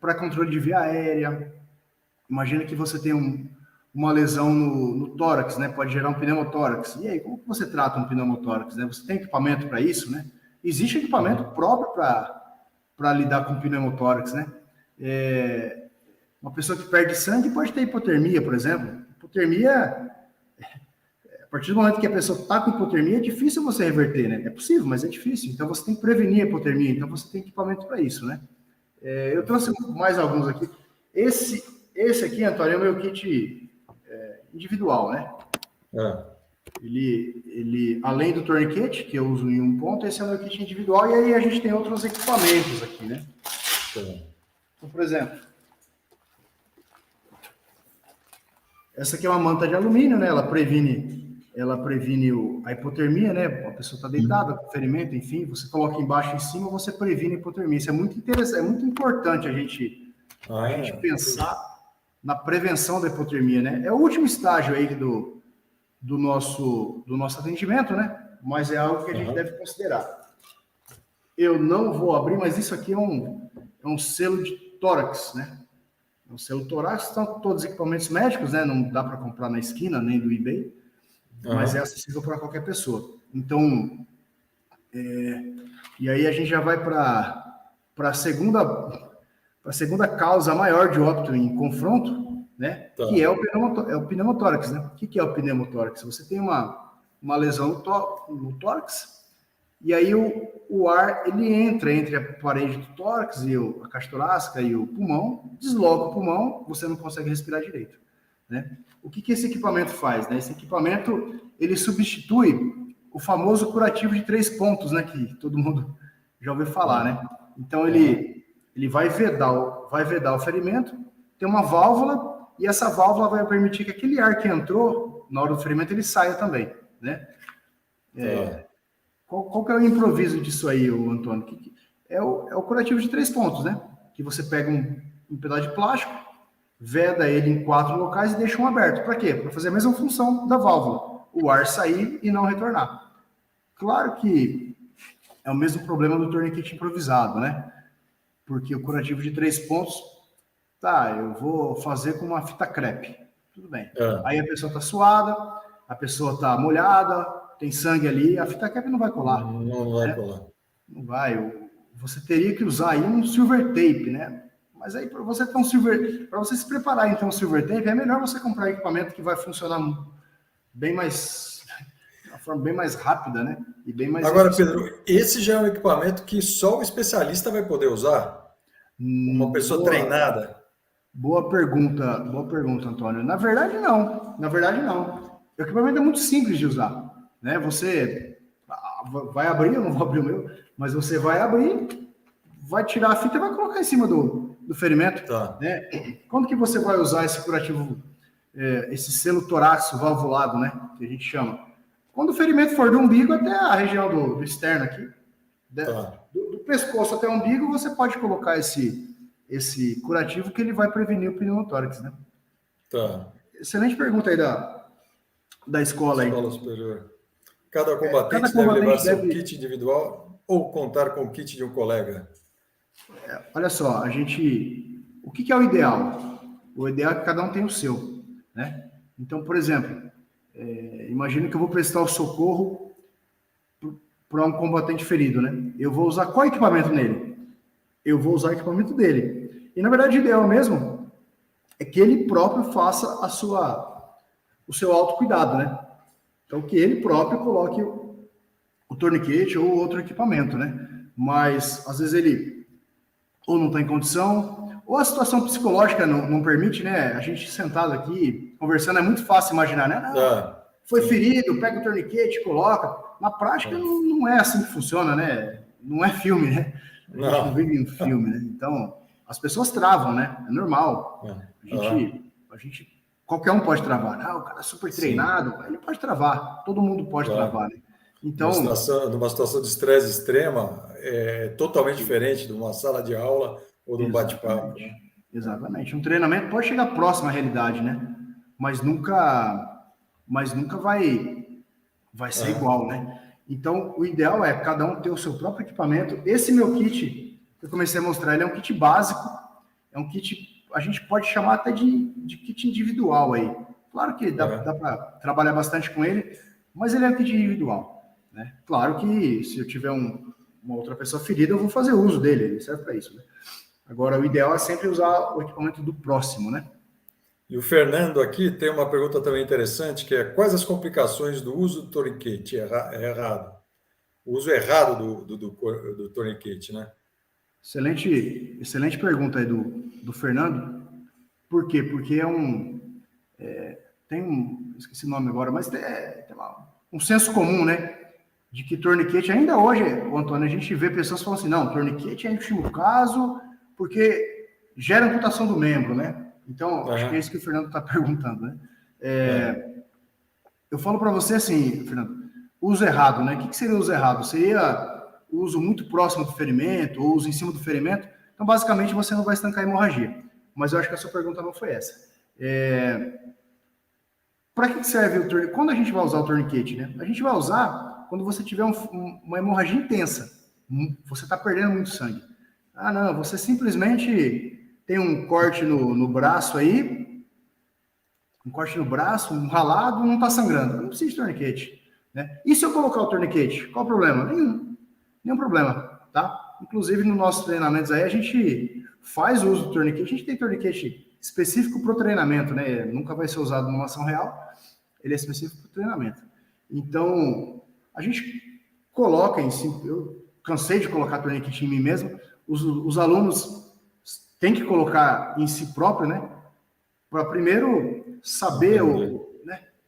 C: para controle de via aérea. Imagina que você tem uma lesão no tórax, né? Pode gerar um pneumotórax. E aí, como que você trata um pneumotórax, né? Você tem equipamento para isso, né? Existe equipamento próprio para lidar com pneumotórax, né? Uma pessoa que perde sangue pode ter hipotermia, por exemplo. Hipotermia, a partir do momento que a pessoa está com hipotermia, é difícil você reverter, né? É possível, mas é difícil. Então, você tem que prevenir a hipotermia. Então, você tem equipamento para isso, né? Eu trouxe mais alguns aqui. Esse aqui, Antônio, é o meu kit individual, né? Ele, além do tourniquet, que eu uso em um ponto, esse é o meu kit individual, e aí a gente tem outros equipamentos aqui, né? Então, por exemplo, essa aqui é uma manta de alumínio, né? Ela previne a hipotermia, né? A pessoa está deitada com ferimento, enfim, você coloca embaixo e em cima, você previne a hipotermia. Isso é muito interessante, é muito importante a gente pensar na prevenção da hipotermia, né? É o último estágio aí do nosso atendimento, né? Mas é algo que a gente deve considerar. Eu não vou abrir, mas isso aqui é um selo de tórax, né? É um selo tórax, são todos equipamentos médicos, né? Não dá para comprar na esquina, nem do eBay, mas é acessível para qualquer pessoa. Então, e aí a gente já vai para a segunda causa maior de óbito em confronto, né? Tá. Que é o pneumotórax, né? O que é o pneumotórax? Você tem uma lesão no tórax, e aí o ar ele entra entre a parede do tórax e a caixa torácica e o pulmão, desloca o pulmão, você não consegue respirar direito, né? O que esse equipamento faz, né? Esse equipamento ele substitui o famoso curativo de 3 pontos, né? Que todo mundo já ouviu falar, né? Então ele vai vedar o ferimento, tem uma válvula, e essa válvula vai permitir que aquele ar que entrou na hora do ferimento ele saia também, né? Qual que é o improviso disso aí, Antônio? É o curativo de 3 pontos, né? Que você pega um pedaço de plástico, veda ele em 4 locais e deixa um aberto. Para quê? Para fazer a mesma função da válvula, o ar sair e não retornar. Claro que é o mesmo problema do torniquete improvisado, né? Porque o curativo de 3 pontos, eu vou fazer com uma fita crepe. Tudo bem. Aí a pessoa está suada, a pessoa está molhada, tem sangue ali, a fita crepe não vai colar.
B: Não vai colar.
C: Não vai. Você teria que usar aí um silver tape, né? Mas aí para você se preparar então um silver tape, é melhor você comprar equipamento que vai funcionar bem mais, de uma forma bem mais rápida, né? E bem mais.
B: Agora, Pedro, esse já é um equipamento que só o especialista vai poder usar? Uma pessoa treinada?
C: Boa pergunta, Antônio. Na verdade, não. O equipamento é muito simples de usar, né? Você vai abrir, eu não vou abrir o meu, mas você vai abrir, vai tirar a fita e vai colocar em cima do ferimento.
B: Tá.
C: Né? Quando que você vai usar esse curativo, esse selo torácico valvulado, né? Que a gente chama. Quando o ferimento for do umbigo até a região do externo aqui, do pescoço até o umbigo, você pode colocar esse curativo que ele vai prevenir o pneumotórax, né?
B: Tá.
C: Excelente pergunta aí da escola aí.
B: Escola superior. Cada combatente deve levar seu kit individual ou contar com o kit de um colega?
C: Olha só, o que é o ideal? O ideal é que cada um tenha o seu, né? Então, por exemplo, imagina que eu vou prestar o socorro para um combatente ferido, né? Eu vou usar qual equipamento nele? Eu vou usar o equipamento dele. E, na verdade, o ideal mesmo é que ele próprio faça o seu autocuidado, né? Então, que ele próprio coloque o torniquete ou outro equipamento, né? Mas, às vezes, ele ou não está em condição, ou a situação psicológica não permite, né? A gente sentado aqui, conversando, é muito fácil imaginar, né? Foi ferido, pega o torniquete, coloca. Na prática, não é assim que funciona, né? Não é filme, né? A gente não vive em filme, né? Então, as pessoas travam, né? É normal. A gente qualquer um pode travar. O cara é super treinado, ele pode travar. Todo mundo pode travar, né? Então,
B: numa situação de estresse extrema, é totalmente diferente de uma sala de aula ou de um bate-papo. Né?
C: Exatamente. Um treinamento pode chegar próximo à realidade, né? Mas nunca vai ser igual, né? Então, o ideal é cada um ter o seu próprio equipamento. Esse meu kit, que eu comecei a mostrar, ele é um kit básico, é um kit, a gente pode chamar até de kit individual aí. Claro que dá para trabalhar bastante com ele, mas ele é um kit individual, né? Claro que se eu tiver uma outra pessoa ferida, eu vou fazer uso dele, ele serve para isso, né? Agora, o ideal é sempre usar o equipamento do próximo, né?
B: E o Fernando aqui tem uma pergunta também interessante, que é quais as complicações do uso do torniquete errado? O uso errado do torniquete, né?
C: Excelente pergunta aí do Fernando. Por quê? Porque esqueci o nome agora, mas tem um senso comum, né? De que torniquete, ainda hoje, Antônio, a gente vê pessoas falando assim, não, torniquete é em último caso, porque gera amputação do membro, né? Então, acho que é isso que o Fernando está perguntando, né? Eu falo para você assim, Fernando, uso errado, né? O que seria uso errado? Seria uso muito próximo do ferimento, ou uso em cima do ferimento? Então, basicamente, você não vai estancar a hemorragia. Mas eu acho que a sua pergunta não foi essa. Para que serve o torniquete? Quando a gente vai usar o torniquete, né? A gente vai usar quando você tiver uma hemorragia intensa. você está perdendo muito sangue. Ah, não, você simplesmente tem um corte no braço aí, um corte no braço, um ralado, não está sangrando. Não precisa de torniquete, né? E se eu colocar o torniquete? Qual o problema? Nenhum problema, tá? Inclusive, nos nossos treinamentos aí, a gente faz uso do torniquete. A gente tem torniquete específico para o treinamento, né? Nunca vai ser usado numa ação real. Ele é específico para o treinamento. Então, a gente coloca em si... Eu cansei de colocar torniquete em mim mesmo. Os alunos têm que colocar em si próprio, né? Para primeiro saber,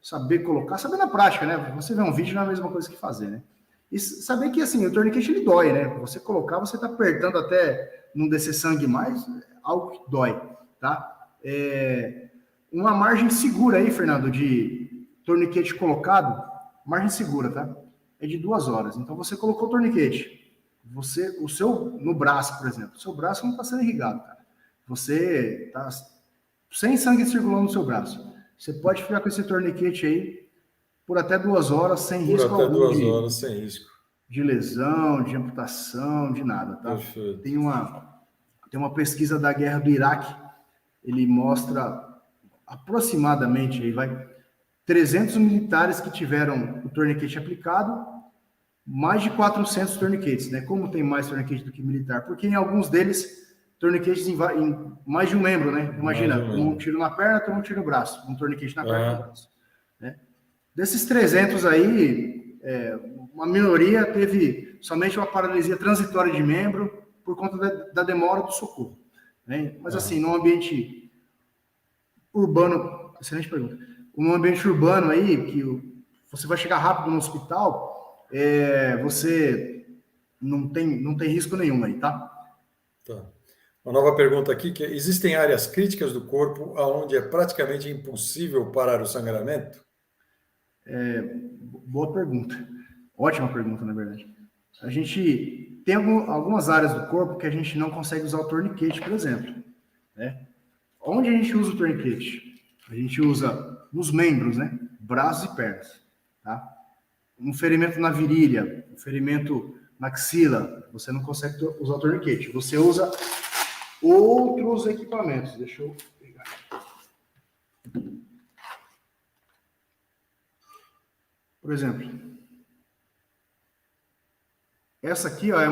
C: saber colocar, saber na prática, né? Você vê um vídeo não é a mesma coisa que fazer, né? E saber que, assim, o torniquete, ele dói, né? Você colocar, você tá apertando até não descer sangue mais, algo que dói, tá? Uma margem segura aí, Fernando, de torniquete colocado, margem segura, tá? É de 2 horas. Então, você colocou o torniquete, no braço, por exemplo, o seu braço não está sendo irrigado, cara. Você tá sem sangue circulando no seu braço. Você pode ficar com esse torniquete aí por até 2 horas, sem risco algum. Por até 2
B: horas, sem risco.
C: De lesão, de amputação, de nada, tá?
B: Perfeito.
C: Tem uma pesquisa da guerra do Iraque, ele mostra aproximadamente, aí 300 militares que tiveram o torniquete aplicado, mais de 400 torniquetes, né? Como tem mais torniquete do que militar? Porque em alguns deles, torniquetes em mais de um membro, né? Imagina, um tiro na perna, um tiro no braço, um torniquete na perna e no braço, né? Desses 300 aí, uma minoria teve somente uma paralisia transitória de membro por conta da demora do socorro, né? Mas assim, num ambiente urbano, excelente pergunta, num ambiente urbano aí, que você vai chegar rápido no hospital, você não tem risco nenhum aí, tá?
B: Tá. Uma nova pergunta aqui, que existem áreas críticas do corpo onde é praticamente impossível parar o sangramento?
C: Boa pergunta. Ótima pergunta, na verdade. A gente tem algumas áreas do corpo que a gente não consegue usar o torniquete, por exemplo, né? Onde a gente usa o torniquete? A gente usa nos membros, né? Braços e pernas, tá? Um ferimento na virilha, um ferimento na axila, você não consegue usar o torniquete. Você usa outros equipamentos. Deixa eu pegar. Por exemplo, essa aqui, ó, é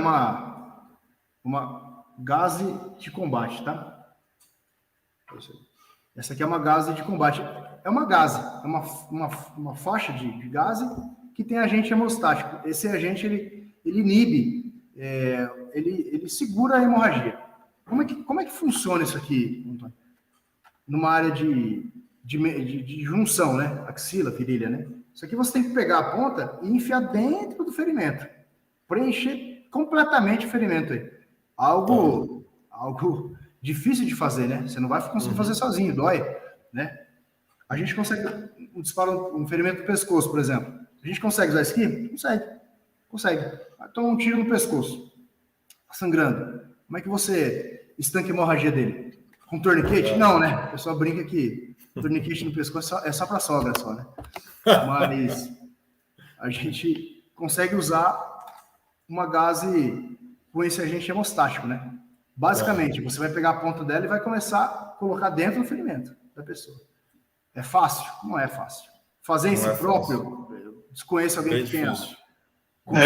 C: uma gaze de combate, tá? Essa aqui é uma gaze de combate. É uma gaze, é uma faixa de gaze que tem agente hemostático. Esse agente, ele inibe, ele segura a hemorragia. Como é que funciona isso aqui, Antônio? Numa área de junção, né? Axila, virilha, né? Isso aqui você tem que pegar a ponta e enfiar dentro do ferimento. Preencher completamente o ferimento aí. Algo difícil de fazer, né? Você não vai conseguir fazer sozinho, dói, né? A gente consegue um ferimento no pescoço, por exemplo. A gente consegue usar isso aqui? Consegue. Toma um tiro no pescoço. Tá sangrando. Como é que você estanca a hemorragia dele? Com torniquete? Não, né? O pessoal brinca que torniquete no pescoço é só para sogra, só, né? Mas a gente consegue usar uma gaze com esse agente hemostático, né? Basicamente, você vai pegar a ponta dela e vai começar a colocar dentro do ferimento da pessoa. É fácil? Não é fácil. Fazer em si próprio, desconheço alguém que tenha.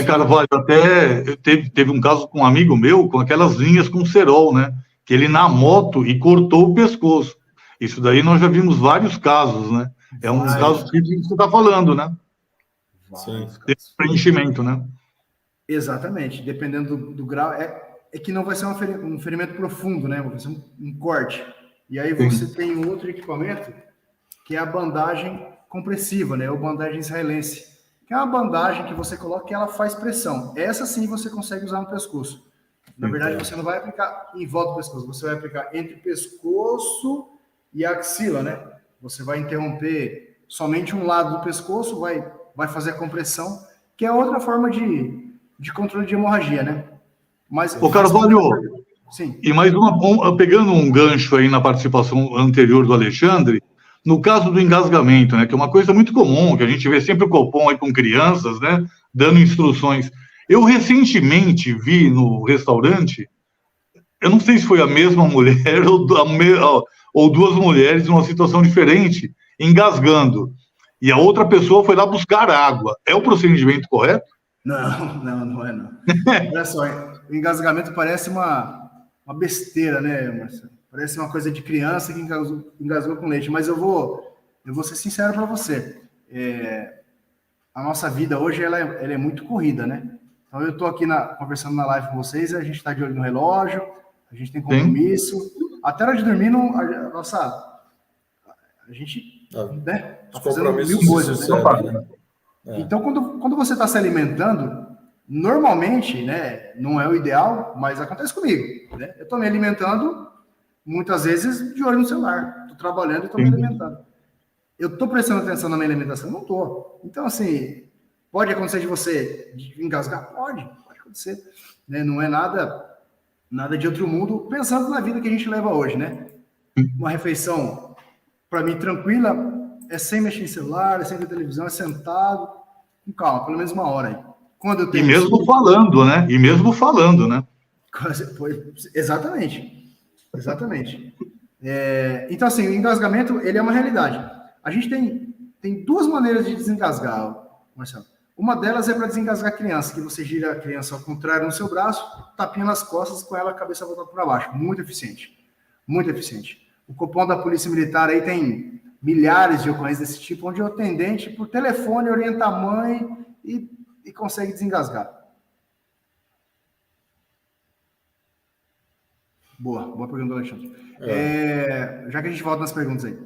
D: Carvalho, até teve um caso com um amigo meu, com aquelas linhas com cerol, né? Que ele na moto e cortou o pescoço. Isso daí nós já vimos vários casos, né? É um dos casos que você está falando, né?
B: Sim.
D: Esse preenchimento, né?
C: Exatamente. Dependendo do grau, é que não vai ser um ferimento profundo, né? Vai ser um corte. E aí você tem um outro equipamento, que é a bandagem compressiva, né? Ou bandagem israelense. Que é uma bandagem que você coloca que ela faz pressão. Essa sim você consegue usar no pescoço. Na verdade, você não vai aplicar em volta do pescoço, você vai aplicar entre o pescoço e a axila, né? Você vai interromper somente um lado do pescoço, vai fazer a compressão, que é outra forma de controle de hemorragia, né? Mas,
D: ô Carvalho,
C: sim.
D: E mais pegando um gancho aí na participação anterior do Alexandre, no caso do engasgamento, né, que é uma coisa muito comum, que a gente vê sempre o Copom aí com crianças, né, dando instruções. Eu recentemente vi no restaurante, eu não sei se foi a mesma mulher ou duas mulheres numa situação diferente, engasgando. E a outra pessoa foi lá buscar água. É o procedimento correto?
C: Não é não. Olha só, o engasgamento parece uma besteira, né, Marcelo? Parece uma coisa de criança que engasgou com leite, mas eu vou ser sincero para você. A nossa vida hoje ela é muito corrida, né? Então eu estou aqui conversando na live com vocês, a gente está de olho no relógio, a gente tem compromisso. Sim. Até hora de dormir, a gente tá fazendo mil coisas, né? Então, quando você está se alimentando, normalmente, né, não é o ideal, mas acontece comigo, né? Eu estou me alimentando, muitas vezes, de olho no celular. Estou trabalhando e estou me alimentando. Eu estou prestando atenção na minha alimentação? Não estou. Então, assim, pode acontecer de você engasgar? Pode acontecer. Né? Não é nada de outro mundo, pensando na vida que a gente leva hoje, né? Uma refeição, para mim, tranquila, é sem mexer em celular, é sem ver televisão, é sentado, com calma, pelo menos 1 hora aí. Quando eu tenho
D: e mesmo falando, né?
C: Exatamente. Então, assim, o engasgamento, ele é uma realidade. A gente tem 2 maneiras de desengasgar, Marcelo. Uma delas é para desengasgar a criança, que você gira a criança ao contrário no seu braço, tapinha nas costas, com ela a cabeça voltada para baixo. Muito eficiente. O cupom da Polícia Militar aí tem milhares de ocorrências desse tipo, onde o atendente, por telefone, orienta a mãe e consegue desengasgar. Boa pergunta, Alexandre. Já que a gente volta nas perguntas aí.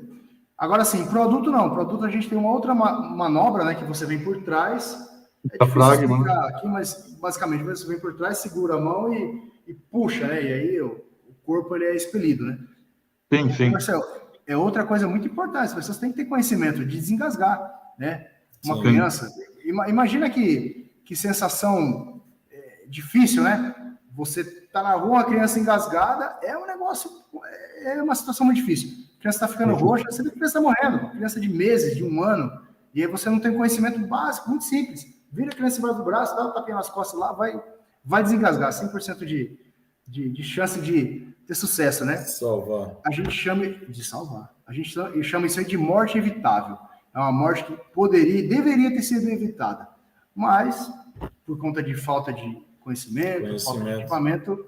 C: Agora sim, produto não. Produto a gente tem uma outra manobra, né, que você vem por trás. É difícil explicar aqui, mas basicamente você vem por trás, segura a mão e puxa, né? E aí o corpo ele é expelido, né?
D: Sim.
C: Marcelo, é outra coisa muito importante. As pessoas têm que ter conhecimento de desengasgar, né? Uma criança. Imagina que sensação difícil, né? Você tá na rua, uma criança engasgada, é um negócio, é uma situação muito difícil. A criança está ficando roxa, você vê que a criança está morrendo. Uma criança de meses, de 1 ano, e aí você não tem conhecimento básico, muito simples. Vira a criança embaixo do braço, dá um tapinha nas costas lá, vai desengasgar. 100% de chance de ter sucesso, né?
B: Salvar.
C: A gente chama de salvar. A gente chama isso aí de morte evitável. É uma morte que poderia e deveria ter sido evitada. Mas, por conta de falta de conhecimento, falta de equipamento,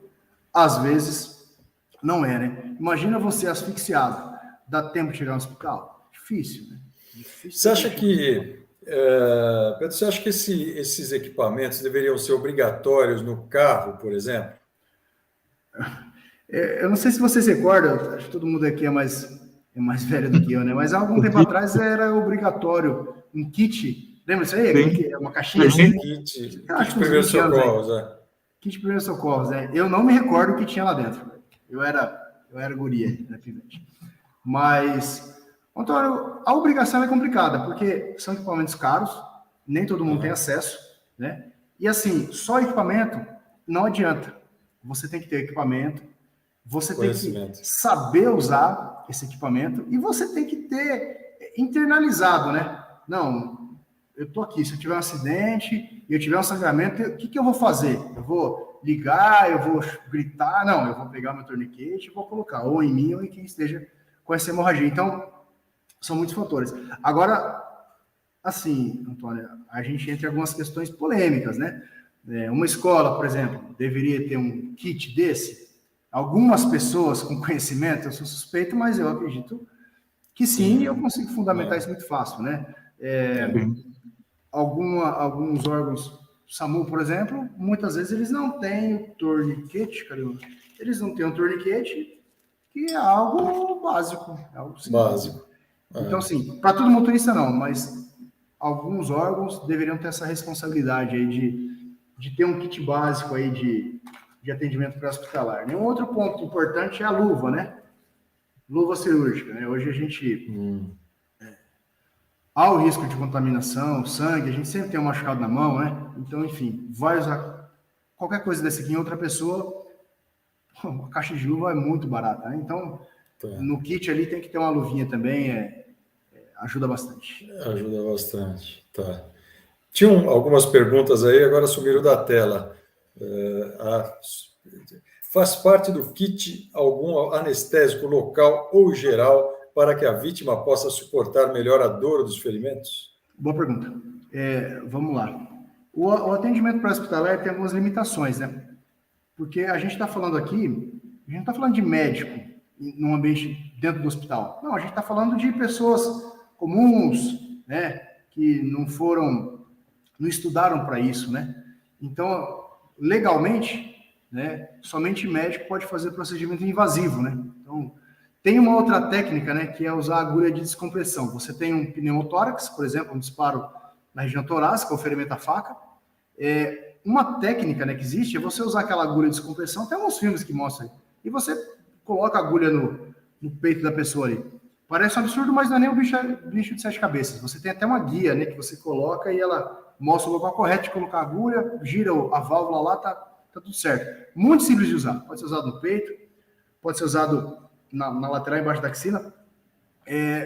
C: às vezes não é, né? Imagina você asfixiado. Dá tempo de chegar no hospital? Difícil, né?
B: Você acha que, Pedro, esses equipamentos deveriam ser obrigatórios no carro, por exemplo?
C: Eu não sei se você se recorda, acho que todo mundo aqui é mais velho do que eu, né? Mas há algum tempo atrás era obrigatório um kit. Lembra isso aí? Uma caixinha assim?
B: Kit de primeiros socorros,
C: Kit de primeiros socorros, né? Eu não me recordo o que tinha lá dentro. Eu era guria, né, pivete. Mas, Antônio, a obrigação é complicada, porque são equipamentos caros, nem todo mundo tem acesso, né? E assim, só equipamento não adianta. Você tem que ter equipamento, você tem que saber usar esse equipamento e você tem que ter internalizado, né? Não, eu tô aqui, se eu tiver um acidente e eu tiver um sangramento, o que eu vou fazer? Eu vou ligar, eu vou gritar? Não, eu vou pegar meu torniquete e vou colocar ou em mim ou em quem esteja com essa hemorragia. Então, são muitos fatores. Agora, assim, Antônio, a gente entra em algumas questões polêmicas, né? Uma escola, por exemplo, deveria ter um kit desse? Algumas pessoas com conhecimento, eu sou suspeito, mas eu acredito que sim, e eu consigo fundamentar isso muito fácil, né? Alguns órgãos, SAMU, por exemplo, muitas vezes eles não têm o torniquete, eles não têm um torniquete, que é algo básico. É algo
B: básico.
C: Então, assim, para todo motorista não, mas alguns órgãos deveriam ter essa responsabilidade aí de ter um kit básico aí de atendimento pré-hospitalar. Um outro ponto importante é a luva, né? Luva cirúrgica, né? Hoje a gente... há o risco de contaminação, sangue, a gente sempre tem um machucado na mão, né? Então, enfim, vai usar qualquer coisa desse aqui em outra pessoa, a caixa de luva é muito barata, né? Então, no kit ali tem que ter uma luvinha também, ajuda bastante.
B: Ajuda bastante, tá. Tinham algumas perguntas aí, agora sumiram da tela. Faz parte do kit algum anestésico local ou geral para que a vítima possa suportar melhor a dor dos ferimentos?
C: Boa pergunta. Vamos lá. O atendimento pré-hospitalar tem algumas limitações, né? Porque a gente está falando aqui, a gente não está falando de médico num ambiente dentro do hospital. Não, a gente está falando de pessoas comuns, né? Que não estudaram para isso, né? Então, legalmente, né? Somente médico pode fazer procedimento invasivo, né? Então, tem uma outra técnica, né? Que é usar agulha de descompressão. Você tem um pneumotórax, por exemplo, um disparo na região torácica, o ferimento à faca. Uma técnica, né, que existe é você usar aquela agulha de descompressão, tem alguns filmes que mostram, e você coloca a agulha no peito da pessoa ali. Parece um absurdo, mas não é nem um bicho de 7 cabeças. Você tem até uma guia, né, que você coloca e ela mostra o local correto de colocar a agulha, gira a válvula lá, tá tudo certo. Muito simples de usar. Pode ser usado no peito, pode ser usado na lateral, embaixo da axila.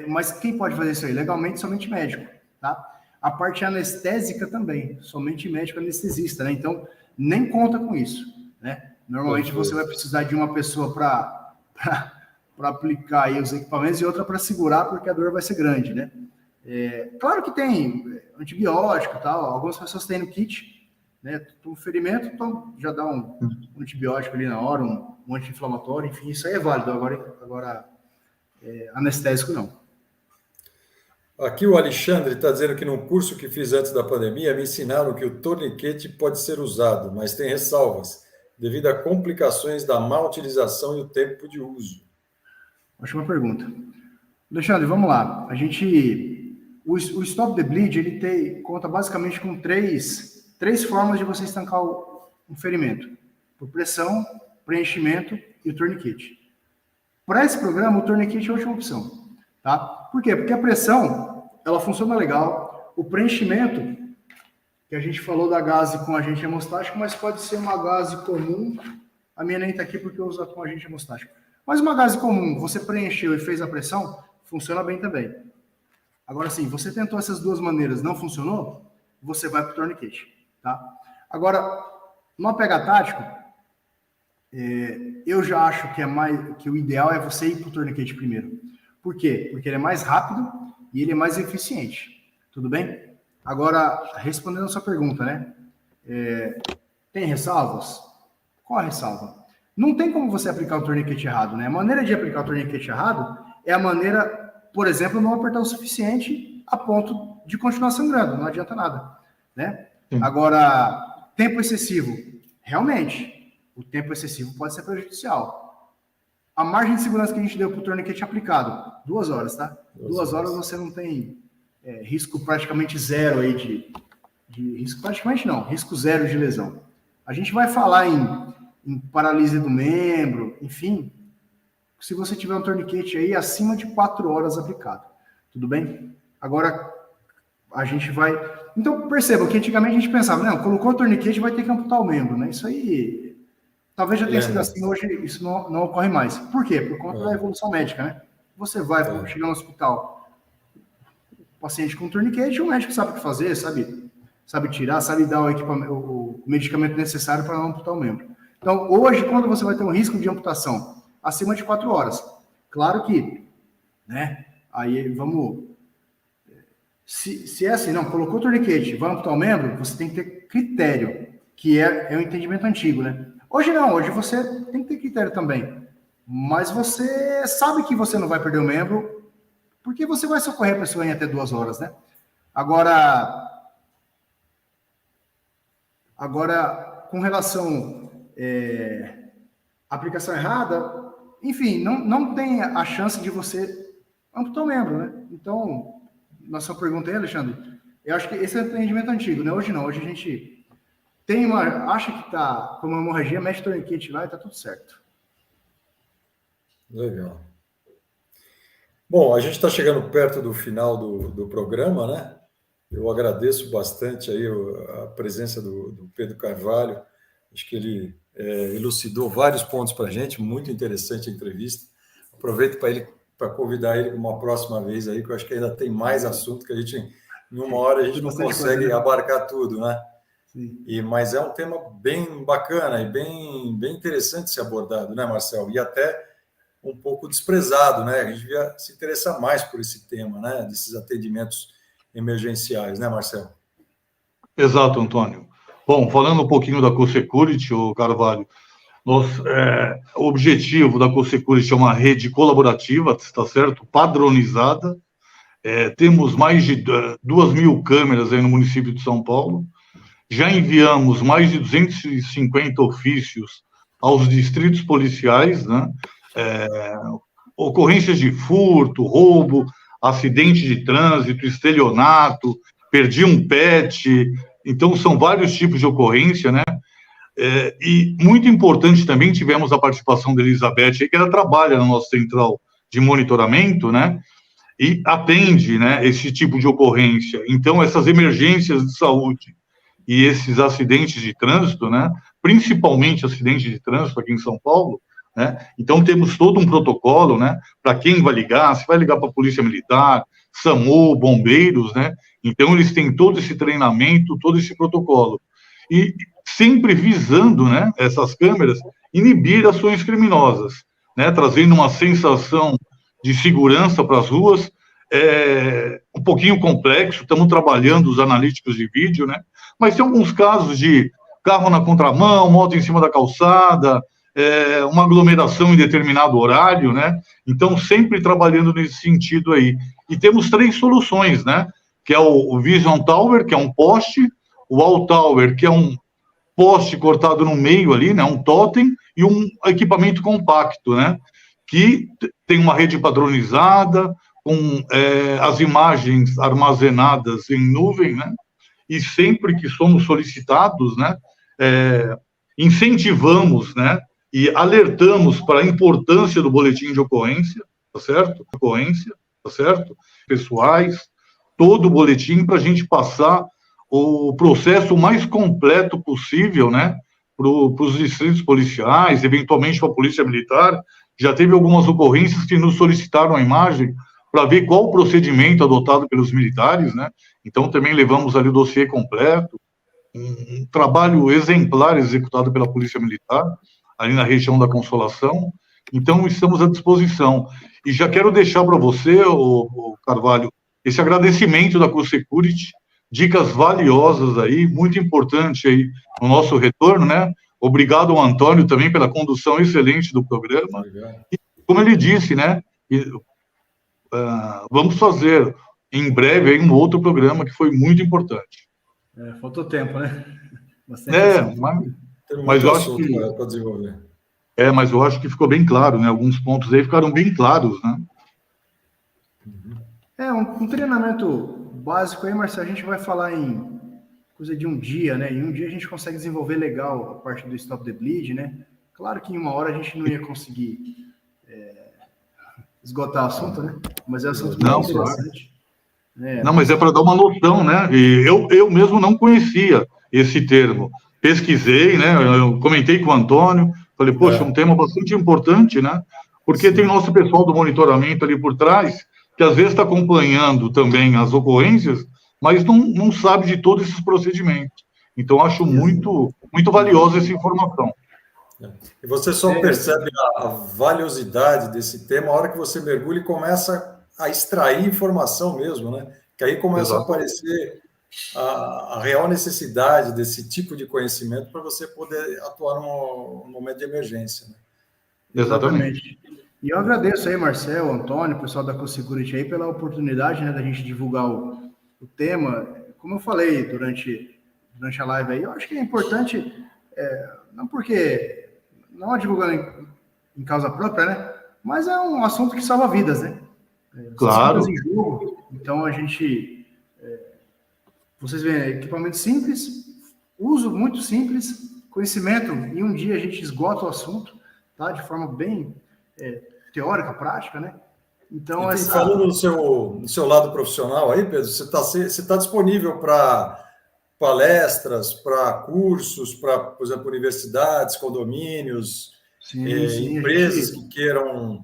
C: Mas quem pode fazer isso aí? Legalmente, somente médico, tá? A parte anestésica também, somente médico anestesista, né? Então, nem conta com isso, né? Normalmente você vai precisar de uma pessoa para aplicar aí os equipamentos e outra para segurar, porque a dor vai ser grande, né? Claro que tem antibiótico e tal, algumas pessoas têm no kit, né? Um ferimento, então já dá um antibiótico ali na hora, um anti-inflamatório, enfim, isso aí é válido. Agora anestésico não.
B: Aqui o Alexandre está dizendo que num curso que fiz antes da pandemia, me ensinaram que o torniquete pode ser usado, mas tem ressalvas, devido a complicações da má utilização e o tempo de uso.
C: Ótima pergunta. Alexandre, vamos lá. O Stop the Bleed, ele conta basicamente com três formas de você estancar um ferimento. Por pressão, preenchimento e o torniquete. Para esse programa, o torniquete é a última opção. Tá? Por quê? Porque a pressão, ela funciona legal. O preenchimento, que a gente falou da gase com agente hemostático, mas pode ser uma gase comum. A minha nem está aqui porque eu uso com agente hemostático. Mas uma gase comum, você preencheu e fez a pressão, funciona bem também. Agora sim, você tentou essas duas maneiras, não funcionou, você vai para o torniquete. Tá? Agora, no APH tático, eu já acho que o ideal é você ir para o torniquete primeiro. Por quê? Porque ele é mais rápido e ele é mais eficiente. Tudo bem? Agora, respondendo a sua pergunta, né? Tem ressalvas? Qual a ressalva? Não tem como você aplicar o torniquete errado, né? A maneira de aplicar o torniquete errado é a maneira, por exemplo, não apertar o suficiente a ponto de continuar sangrando. Não adianta nada, né? Agora, tempo excessivo. Realmente, o tempo excessivo pode ser prejudicial. A margem de segurança que a gente deu para o torniquete aplicado, 2 horas, tá? 2 horas você não tem risco praticamente zero aí de risco praticamente não, risco zero de lesão. A gente vai falar em paralisia do membro, enfim, se você tiver um torniquete aí acima de 4 horas aplicado, tudo bem? Agora, a gente vai... Então, perceba que antigamente a gente pensava, não, colocou o torniquete vai ter que amputar o membro, né? Isso aí... Talvez já tenha sido assim, hoje isso não ocorre mais. Por quê? Por conta da evolução médica, né? Você vai chegar no hospital, o paciente com torniquete, o médico sabe o que fazer, sabe tirar, sabe dar o medicamento necessário para não amputar o membro. Então, hoje, quando você vai ter um risco de amputação acima de 4 horas, claro que, né? Aí vamos... Se é assim, não, colocou o torniquete, vai amputar o membro, você tem que ter critério, que é o entendimento antigo, né? Hoje não, hoje você tem que ter critério também. Mas você sabe que você não vai perder o membro, porque você vai socorrer a pessoa em até 2 horas, né? Agora com relação à aplicação errada, enfim, não tem a chance de você amputar o membro, né? Então, na sua pergunta aí, Alexandre, eu acho que esse é o entendimento antigo, né? Hoje não, hoje a gente... acha que está com uma hemorragia, mexe o torniquete lá e está tudo certo.
B: Legal. Bom, a gente está chegando perto do final do programa, né? Eu agradeço bastante aí a presença do Pedro Carvalho. Acho que ele elucidou vários pontos para a gente, muito interessante a entrevista. Aproveito para convidar ele uma próxima vez aí, que eu acho que ainda tem mais assunto que a gente em uma hora a gente não
C: Bastante
B: consegue
C: coisa, né?
B: abarcar tudo, né?
C: Sim.
B: Mas é um tema bem bacana e bem interessante ser abordado, né, Marcel? E até um pouco desprezado, né? A gente devia se interessar mais por esse tema, né? Desses atendimentos emergenciais, né, Marcel?
D: Exato, Antônio. Bom, falando um pouquinho da CoSecurity, o Carvalho, o objetivo da CoSecurity é uma rede colaborativa, está certo? Padronizada. Temos mais de 2.000 câmeras aí no município de São Paulo. Já enviamos mais de 250 ofícios aos distritos policiais, né? Ocorrências de furto, roubo, acidente de trânsito, estelionato, perdi um pet. Então, são vários tipos de ocorrência, né? E muito importante também, tivemos a participação da Elizabeth, que ela trabalha na nossa central de monitoramento, né? E atende, né, esse tipo de ocorrência. Então, essas emergências de saúde e esses acidentes de trânsito, né, principalmente acidentes de trânsito aqui em São Paulo, né, então temos todo um protocolo, né, para quem vai ligar, se vai ligar para a Polícia Militar, SAMU, bombeiros, né, então eles têm todo esse treinamento, todo esse protocolo. E sempre visando, né, essas câmeras, inibir ações criminosas, né, trazendo uma sensação de segurança para as ruas. Um pouquinho complexo, estamos trabalhando os analíticos de vídeo, né? Mas tem alguns casos de carro na contramão, moto em cima da calçada, uma aglomeração em determinado horário, né? Então, sempre trabalhando nesse sentido aí. E temos 3 soluções, né? Que é o Vision Tower, que é um poste, o Wall Tower, que é um poste cortado no meio ali, né? Um totem, e um equipamento compacto, né? Que tem uma rede padronizada, com as imagens armazenadas em nuvem, né? E sempre que somos solicitados, né, incentivamos, né, e alertamos para a importância do boletim de ocorrência, tá certo? Ocorrência, tá certo? Pessoais, todo o boletim para a gente passar o processo mais completo possível, né, para os distritos policiais, eventualmente para a Polícia Militar. Já teve algumas ocorrências que nos solicitaram a imagem para ver qual o procedimento adotado pelos militares, né? Então, também levamos ali o dossiê completo, um trabalho exemplar executado pela Polícia Militar, ali na região da Consolação. Então, estamos à disposição. E já quero deixar para você, o Carvalho, esse agradecimento da CoSecurity, dicas valiosas aí, muito importante aí no nosso retorno, né? Obrigado ao Antônio também pela condução excelente do programa.
B: Obrigado.
D: E, como ele disse, né? Vamos fazer em breve aí um outro programa que foi muito importante.
C: Faltou tempo, né? Bastante
D: mas eu acho que
B: para desenvolver.
D: Mas eu acho que ficou bem claro, né? Alguns pontos aí ficaram bem claros, né?
C: Um treinamento básico aí, Marcelo, a gente vai falar em coisa de um dia, né? Em um dia a gente consegue desenvolver legal a parte do Stop the Bleed, né? Claro que em uma hora a gente não ia conseguir esgotar o assunto, né? Mas é um assunto muito interessante.
D: Não, mas é para dar uma noção, né? E eu mesmo não conhecia esse termo. Pesquisei, né? Eu comentei com o Antônio, falei, poxa, um tema bastante importante, né? Porque tem nosso pessoal do monitoramento ali por trás, que às vezes está acompanhando também as ocorrências, mas não sabe de todos esses procedimentos. Então, acho muito, muito valiosa essa informação.
B: E você só percebe a valiosidade desse tema a hora que você mergulha e começa a extrair informação mesmo, né? Que aí começa a aparecer a real necessidade desse tipo de conhecimento para você poder atuar num momento de emergência, né?
C: Exatamente. E eu agradeço aí, Marcel, Antônio, o pessoal da CoSecurity aí, pela oportunidade, né, da gente divulgar o tema. Como eu falei durante a live aí, eu acho que é importante, não divulgando em causa própria, né, mas é um assunto que salva vidas, né?
D: Claro.
C: Em jogo, então a gente, vocês veem, equipamento simples, uso muito simples, conhecimento, em um dia a gente esgota o assunto, tá? De forma bem teórica, prática, né? Então,
B: falando no seu lado profissional aí, Pedro, você tá disponível para palestras, para cursos, para, por exemplo, universidades, condomínios, empresas que queiram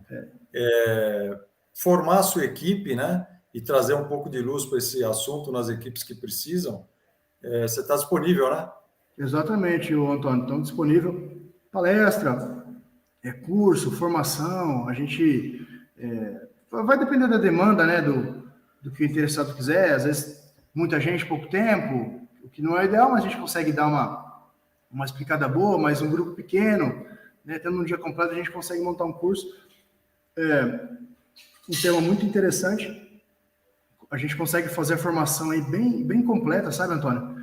B: formar a sua equipe, né? e trazer um pouco de luz para esse assunto nas equipes que precisam, você está disponível, né?
C: Exatamente, Antônio. Estamos disponível. Palestra, curso, formação, a gente vai depender da demanda, né, do que o interessado quiser. Às vezes, muita gente, pouco tempo, o que não é ideal, mas a gente consegue dar uma explicada boa, mas um grupo pequeno, né, tendo um dia completo, a gente consegue montar um curso. Um tema muito interessante. A gente consegue fazer a formação aí bem completa, sabe, Antônio?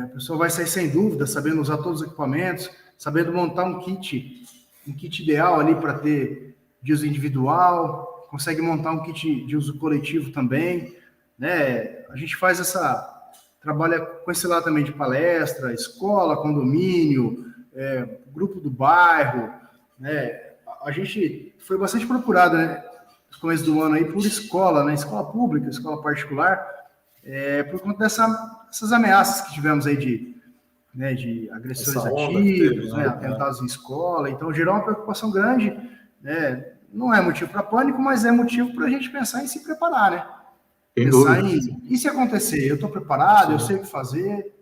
C: A pessoa vai sair sem dúvida, sabendo usar todos os equipamentos, sabendo montar um kit ideal ali para ter de uso individual, consegue montar um kit de uso coletivo também, né? A gente trabalha com esse lado também de palestra, escola, condomínio, grupo do bairro, né? A gente foi bastante procurado, né, no começo do ano aí por escola, né? Escola pública, escola particular, por conta dessas ameaças que tivemos aí de agressores ativos, né? Atentados em escola. Então, gerou uma preocupação grande, né? Não é motivo para pânico, mas é motivo para a gente pensar em se preparar, né? Pensar e se acontecer? Eu estou preparado, sim, eu sei o que fazer.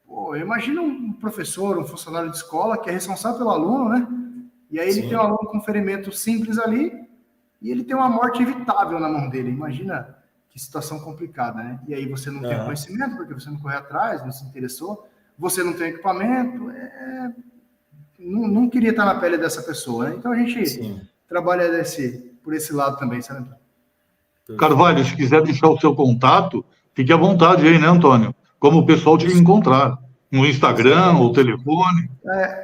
C: Pô, imagina um professor, um funcionário de escola que é responsável pelo aluno, né? E aí ele, sim, tem um aluno com ferimento simples ali e ele tem uma morte evitável na mão dele. Imagina que situação complicada, né? E aí você não tem conhecimento, porque você não correu atrás, não se interessou, você não tem equipamento, não queria estar na pele dessa pessoa, né? Então a gente, sim, trabalha por esse lado também, sabe?
D: Carvalho, se quiser deixar o seu contato, fique à vontade aí, né, Antônio? Como o pessoal te encontrar, no Instagram ou telefone.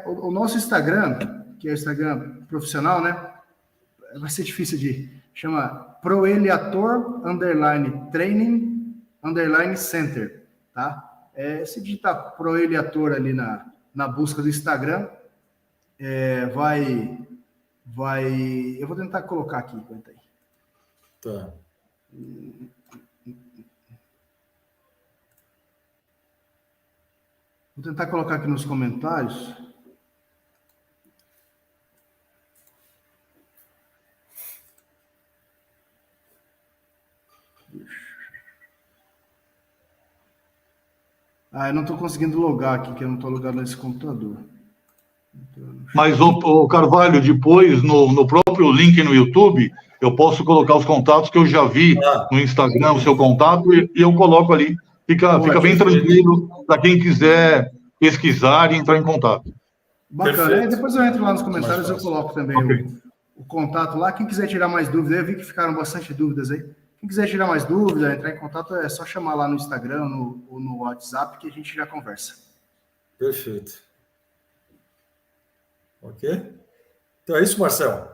C: O nosso Instagram, que é o Instagram profissional, né? Vai ser difícil chama Proeliator _training _center, tá? Se digitar Proeliator ali na busca do Instagram, eu vou tentar colocar aqui, aguenta aí.
B: Tá.
C: Vou tentar colocar aqui nos comentários. Eu não estou conseguindo logar aqui, que eu não estou logado nesse computador.
D: Mas, o Carvalho, depois, no próprio link no YouTube, eu posso colocar os contatos que eu já vi no Instagram, o seu contato, e eu coloco ali. Fica bem tranquilo para quem quiser pesquisar e entrar em contato.
C: Bacana. Depois eu entro lá nos comentários, eu coloco também o contato lá. Quem quiser tirar mais dúvidas, eu vi que ficaram bastante dúvidas aí. Quem quiser tirar mais dúvidas, entrar em contato, é só chamar lá no Instagram ou no WhatsApp que a gente já conversa.
B: Perfeito. Ok? Então é isso, Marcelo.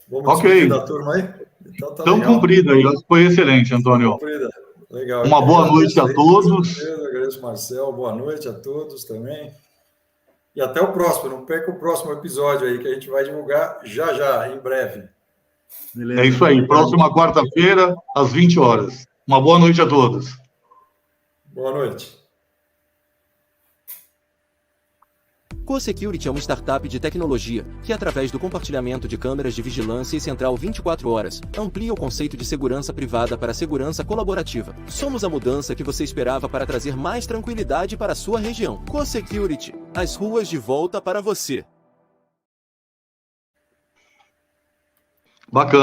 B: Vamos despedir da turma aí?
D: Então cumprida aí. Foi excelente, Antônio.
B: Cumprida. Legal.
D: Uma boa noite a todos.
B: Eu agradeço, Marcelo. Boa noite a todos também. E até o próximo. Não perca o próximo episódio aí, que a gente vai divulgar já, em breve.
D: Beleza. É isso aí. Próxima quarta-feira, às 20 horas. Uma boa noite a todos.
B: Boa noite.
E: CoSecurity é uma startup de tecnologia que, através do compartilhamento de câmeras de vigilância e central 24 horas, amplia o conceito de segurança privada para a segurança colaborativa. Somos a mudança que você esperava para trazer mais tranquilidade para a sua região. CoSecurity, as ruas de volta para você.
D: Bacana.